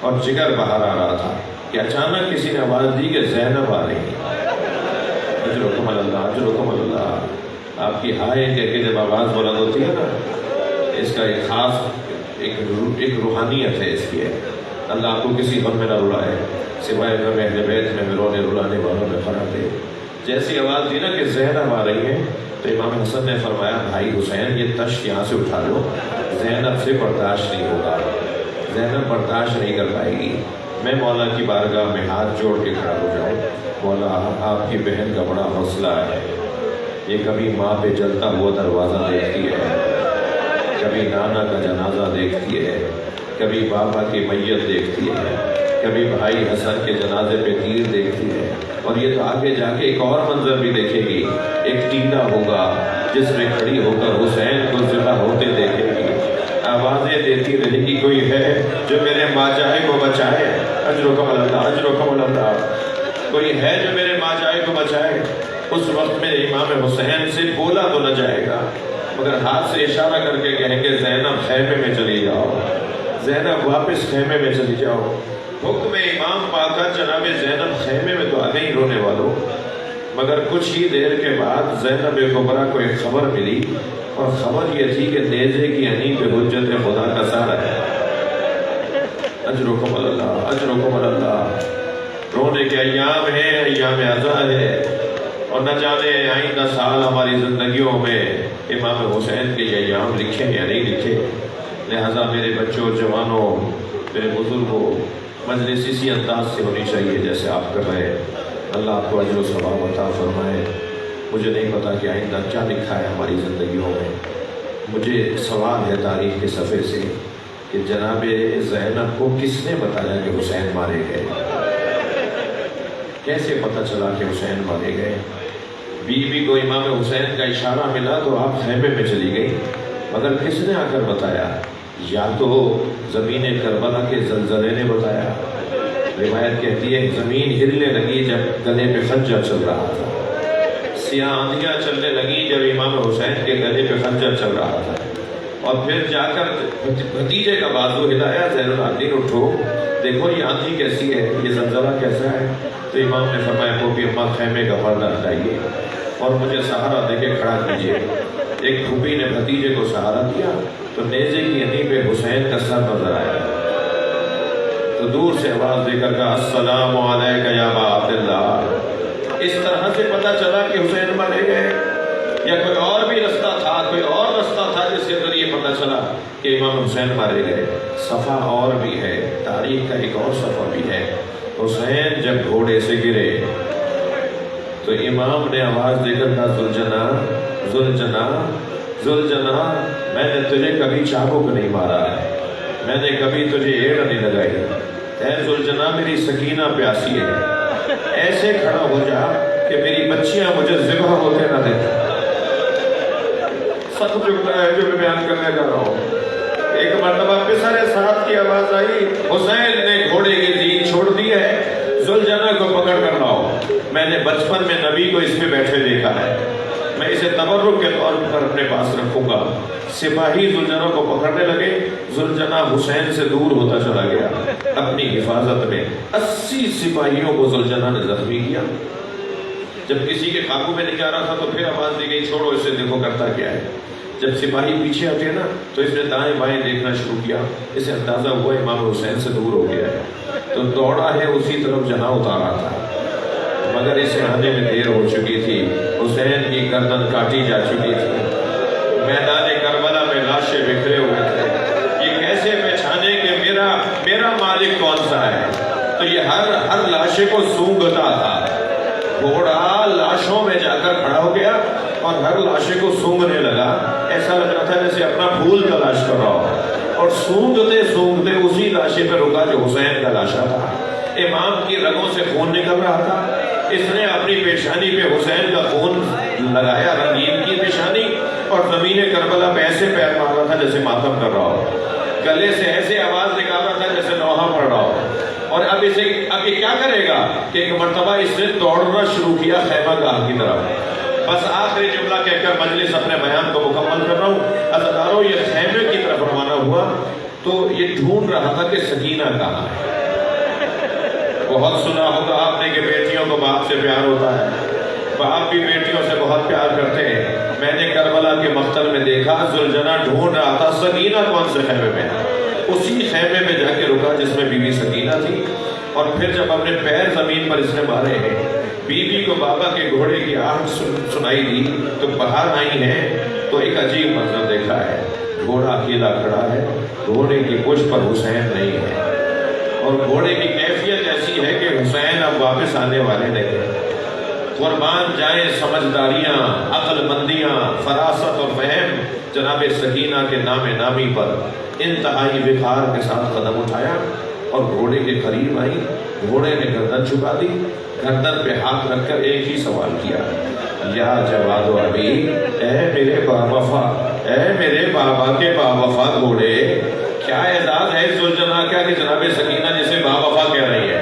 اور جگر باہر آ رہا تھا کہ اچانک کسی نے آواز دی کہ زینب آ رہی ہے. اجرکم اللہ اجرکم اللہ. آپ کی ہائے کہہ کے جب آواز بلند ہوتی ہے نا، اس کا ایک خاص ایک روحانیت ہے اس کی ہے۔ اللہ آپ کو کسی غم میں نہ رلائے، سوائے غم اہل بیت میں رونے رلانے والوں میں فرق ہے۔ جیسی آواز دی نا کہ زینب آ رہی ہے، تو امام حسن نے فرمایا بھائی حسین یہ تشت یہاں سے اٹھا لو، زینب سے برداشت نہیں ہوگا، زینب برداشت نہیں کر پائے گی۔ میں مولا کی بارگاہ میں ہاتھ جوڑ کے کھڑا ہو جاؤں، مولا آپ کی بہن کا بڑا حوصلہ ہے، یہ کبھی ماں پہ جلتا ہوا دروازہ دیکھتی ہے، کبھی نانا کا جنازہ دیکھتی ہے، کبھی بابا کی میت دیکھتی ہے، کبھی بھائی حسن کے جنازے پہ تیر دیکھتی ہے، اور یہ تو آگے جا کے ایک اور منظر بھی دیکھے گی، ایک ٹیلا ہوگا جس میں کھڑی ہو کر حسین کو ذبح ہوتے دیکھے گی، آوازیں دیتی رہے گی کوئی ہے جو میرے ماجائے کو بچائے، اجرکم اللہ اجرکم اللہ، کوئی ہے جو میرے ماجائے کو بچائے۔ اس وقت میں امام حسین سے بولا تو نہ جائے گا، مگر ہاتھ سے اشارہ کر کے کہیں گے زینب خیمے میں چلی جاؤ، زینب واپس خیمے میں چلی جاؤ۔ حکم امام پاکا جناب زینب خیمے میں تو آ گئی رونے والوں، مگر کچھ ہی دیر کے بعد زینب کبریٰ کو ایک خبر ملی، اور خبر یہ تھی کہ نیزے کی انی پہ حجت خدا کا سارا ہے۔ اجرکم اللہ اجرکم اللہ، رونے کے ایام ہیں، ایام عزا ہے، اور نہ جانے آئندہ سال ہماری زندگیوں میں امام حسین کے یہ ایام لکھے یا نہیں لکھے۔ لہذا میرے بچوں جوانوں، میرے بزرگوں، مجلس اسی انداز سے ہونی چاہیے جیسے آپ کر رہے ہیں۔ اللہ آپ کو اجر و ثواب عطا فرمائے۔ مجھے نہیں پتا کہ آئندہ کیا لکھا ہے ہماری زندگیوں میں، مجھے سوال ہے تاریخ کے صفحے سے کہ جناب زینب کو کس نے بتایا کہ حسین مارے گئے؟ کیسے پتہ چلا کہ حسین مارے گئے؟ بی بی کو امام حسین کا اشارہ ملا تو آپ خیمے میں چلی گئی، مگر کس نے آ کر بتایا؟ یا تو زمین کربلا کے زلزلے نے بتایا، روایت کہتی ہے زمین ہلنے لگی جب گلے پہ خنجر چل رہا تھا، سیاہ آندھیاں چلنے لگی جب امام حسین کے گلے پہ خنجر چل رہا تھا، اور پھر جا کر بھتیجے کا بازو ہلایا، زین العابدین اٹھو دیکھو یہ آندھی کیسی ہے، یہ زلزلہ کیسا ہے؟ تو امام نے فرمایا پھوپھی اماں خیمے کا پردہ ہٹائیے اور مجھے سہارا دے کے کھڑا کیجیے۔ ایک پھوپھی نے بھتیجے کو سہارا دیا تو نیزے کی انی پہ حسین کا سر نظر آیا، تو دور سے آواز دے کر کہا السلام علیکہ یا ابا عبداللہ۔ اس طرح سے پتہ چلا کہ حسین مارے گئے، یا کوئی اور بھی رستہ تھا، کوئی اور رستہ تھا جس کے ذریعے پتہ چلا کہ امام حسین مارے گئے؟ صفحہ اور بھی ہے، تاریخ کا ایک اور صفحہ بھی ہے۔ حسین جب گھوڑے سے گرے تو امام نے آواز دے کر کہا ذوالجناح ذوالجناح ذوالجناح، میں نے تجھے کبھی چابک نہیں مارا ہے، میں نے کبھی تجھے ایڑ نہیں لگائی، اے ذوالجناح میری سکینہ پیاسی ہے، ایسے کھڑا ہو جا کہ میری بچیاں مجھے ذبح ہوتے نہ دیکھیں۔ سب جھکتا ہے جو میں بیان کرنے جا رہا ہوں۔ ایک مرتبہ پسر ساتھ کی آواز آئی، حسین نے گھوڑے کی زین چھوڑ دی ہے، ذوالجناح کو پکڑ کر لاؤ۔ میں نے بچپن میں نبی کو اس پہ بیٹھے دیکھا ہے، میں اسے تبرک کے طور پر اپنے پاس رکھوں گا۔ سپاہی ذوالجناح کو پکڑنے لگے، ذوالجناح حسین سے دور ہوتا چلا گیا۔ اپنی حفاظت میں 80 سپاہیوں کو ذوالجناح نے زخمی کیا۔ جب کسی کے قابو میں نہیں آ رہا تھا تو پھر آواز دی گئی چھوڑو اسے، دیکھو کرتا کیا ہے۔ جب سپاہی پیچھے ہٹے نا تو اس نے دائیں بائیں دیکھنا شروع کیا، اسے اندازہ ہوا امام حسین سے دور ہو گیا ہے، تو دوڑا ہے اسی طرف جہاں اتارا تھا، مگر اسے آنے میں دیر ہو چکی تھی، حسین کی گردن کاٹی جا چکی تھی، میدان کربلا میں لاشیں بکھرے ہوئے تھے۔ یہ کیسے پہچانے کہ میرا مالک کون سا ہے؟ تو یہ ہر لاشے کو سونگھتا تھا، گھوڑا لاشوں میں جا کر کھڑا ہو گیا اور ہر لاشے کو سونگھنے لگا، ایسا لگ رہا تھا جیسے اپنا پھول تلاش کر رہا ہو، اور سونگھتے سونگھتے اسی لاشے پہ رکا جو حسین کا لاشا تھا۔ امام کی رگوں سے خون نکل رہا تھا، اس نے اپنی پیشانی پہ حسین کا خون لگایا، رنگین کی پیشانی، اور زمین کربلا پہ ایسے پیر مار رہا تھا جیسے ماتم کر رہا ہو، گلے سے ایسے آواز نکال رہا تھا جیسے نوحہ پڑھ رہا ہو۔ اور اب یہ کیا کرے گا کہ ایک مرتبہ اس نے دوڑنا شروع کیا خیمہ گاہ کی طرف۔ بس آخری جملہ کہہ کر مجلس اپنے بیان کو مکمل کر رہا ہوں۔ عزادارو یہ خیمے کی طرف روانہ ہوا تو یہ ڈھونڈ رہا تھا کہ سکینہ کہاں ہے۔ بہت سنا ہوگا آپ نے کہ بیٹیوں کو باپ سے پیار ہوتا ہے، باپ بھی بیٹیوں سے بہت پیار کرتے ہیں۔ میں نے کربلا کے مقتل میں دیکھا زلجنا ڈھونڈ رہا تھا سکینہ کون سے خیمے میں ہے، اسی خیمے میں جا کے رکا جس میں بی بی سکینہ تھی۔ اور پھر جب اپنے پیر زمین پر اس نے مارے ہیں، بی بی کو بابا کے گھوڑے کی آہٹ سنائی دی تو باہر آئی ہیں تو ایک عجیب منظر دیکھا ہے، گھوڑا اکیلا کھڑا ہے، گھوڑے کی پشت پر حسین نہیں ہے، اور گھوڑے کی کیفیت ایسی ہے کہ حسین اب واپس آنے والے نہیں ہیں۔ قربان جائیں سمجھداریاں، عقل مندیاں، فراست اور فہم جناب سکینہ کے نام نامی پر انتہائی وقار کے ساتھ قدم اٹھایا اور گھوڑے کے قریب آئی۔ گھوڑے نے گردن چھپا دی، گردن پہ ہاتھ رکھ کر ایک ہی سوال کیا، یا جواد و ابی، اے میرے باوفا، اے میرے بابا کے باوفا گھوڑے، کیا اعزاز ہے ذوالجلال کا کہ جناب سکینہ جسے باوفا کہہ رہی ہے،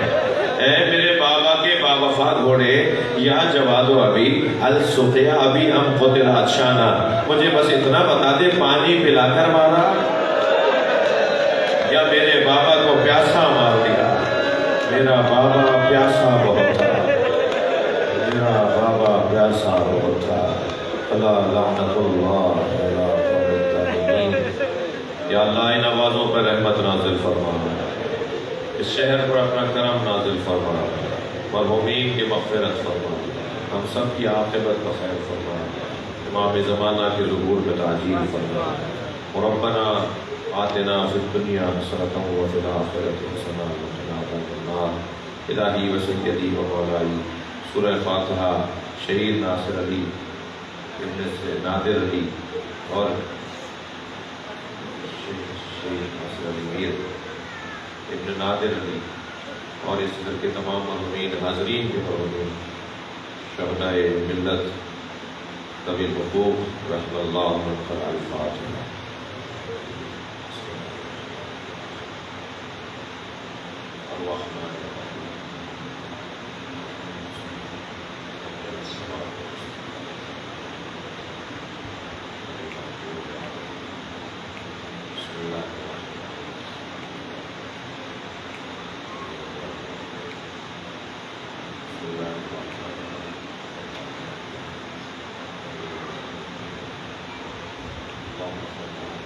اے میرے بابا کے باوفا گھوڑے، یا جواد و ابی السقیا ابی ام قتل عطشانا، مجھے بس اتنا بتا دے پانی پلا کر مارا یا میرے بابا کو پیاسا مار دیا؟ میرا بابا پیاسا بہت تھا، میرا بابا پیاسا بہت تھا۔ اللہ لعنت اللہ علی الظالمین۔ یا اللہ ان آوازوں پر رحمت نازل فرما، اس شہر پر اپنا کرم نازل فرما، مرحومین کی مغفرت فرما، ہم سب کی عاقبت بخیر فرما، امام زمانہ کے ظہور میں تعجیل فرما۔ ربنا آتنا فی الدنیا حسنۃ وفی الآخرۃ حسنۃ وقنا عذاب النار۔ الہی و سیدی و مولائی، سورہ فاتحہ شہید ناصر علی ابن سے نادر علی اور شہید ناصر علی میر ابن نادر علی اور اس گھر کے تمام مرحومین حاضرین کے مرحومین شہدائے ملت طویل الحقوق رحم اللہ منفر الفاتحہ۔ الرحمن الرحیم بسم اللہ الرحمن الرحیم۔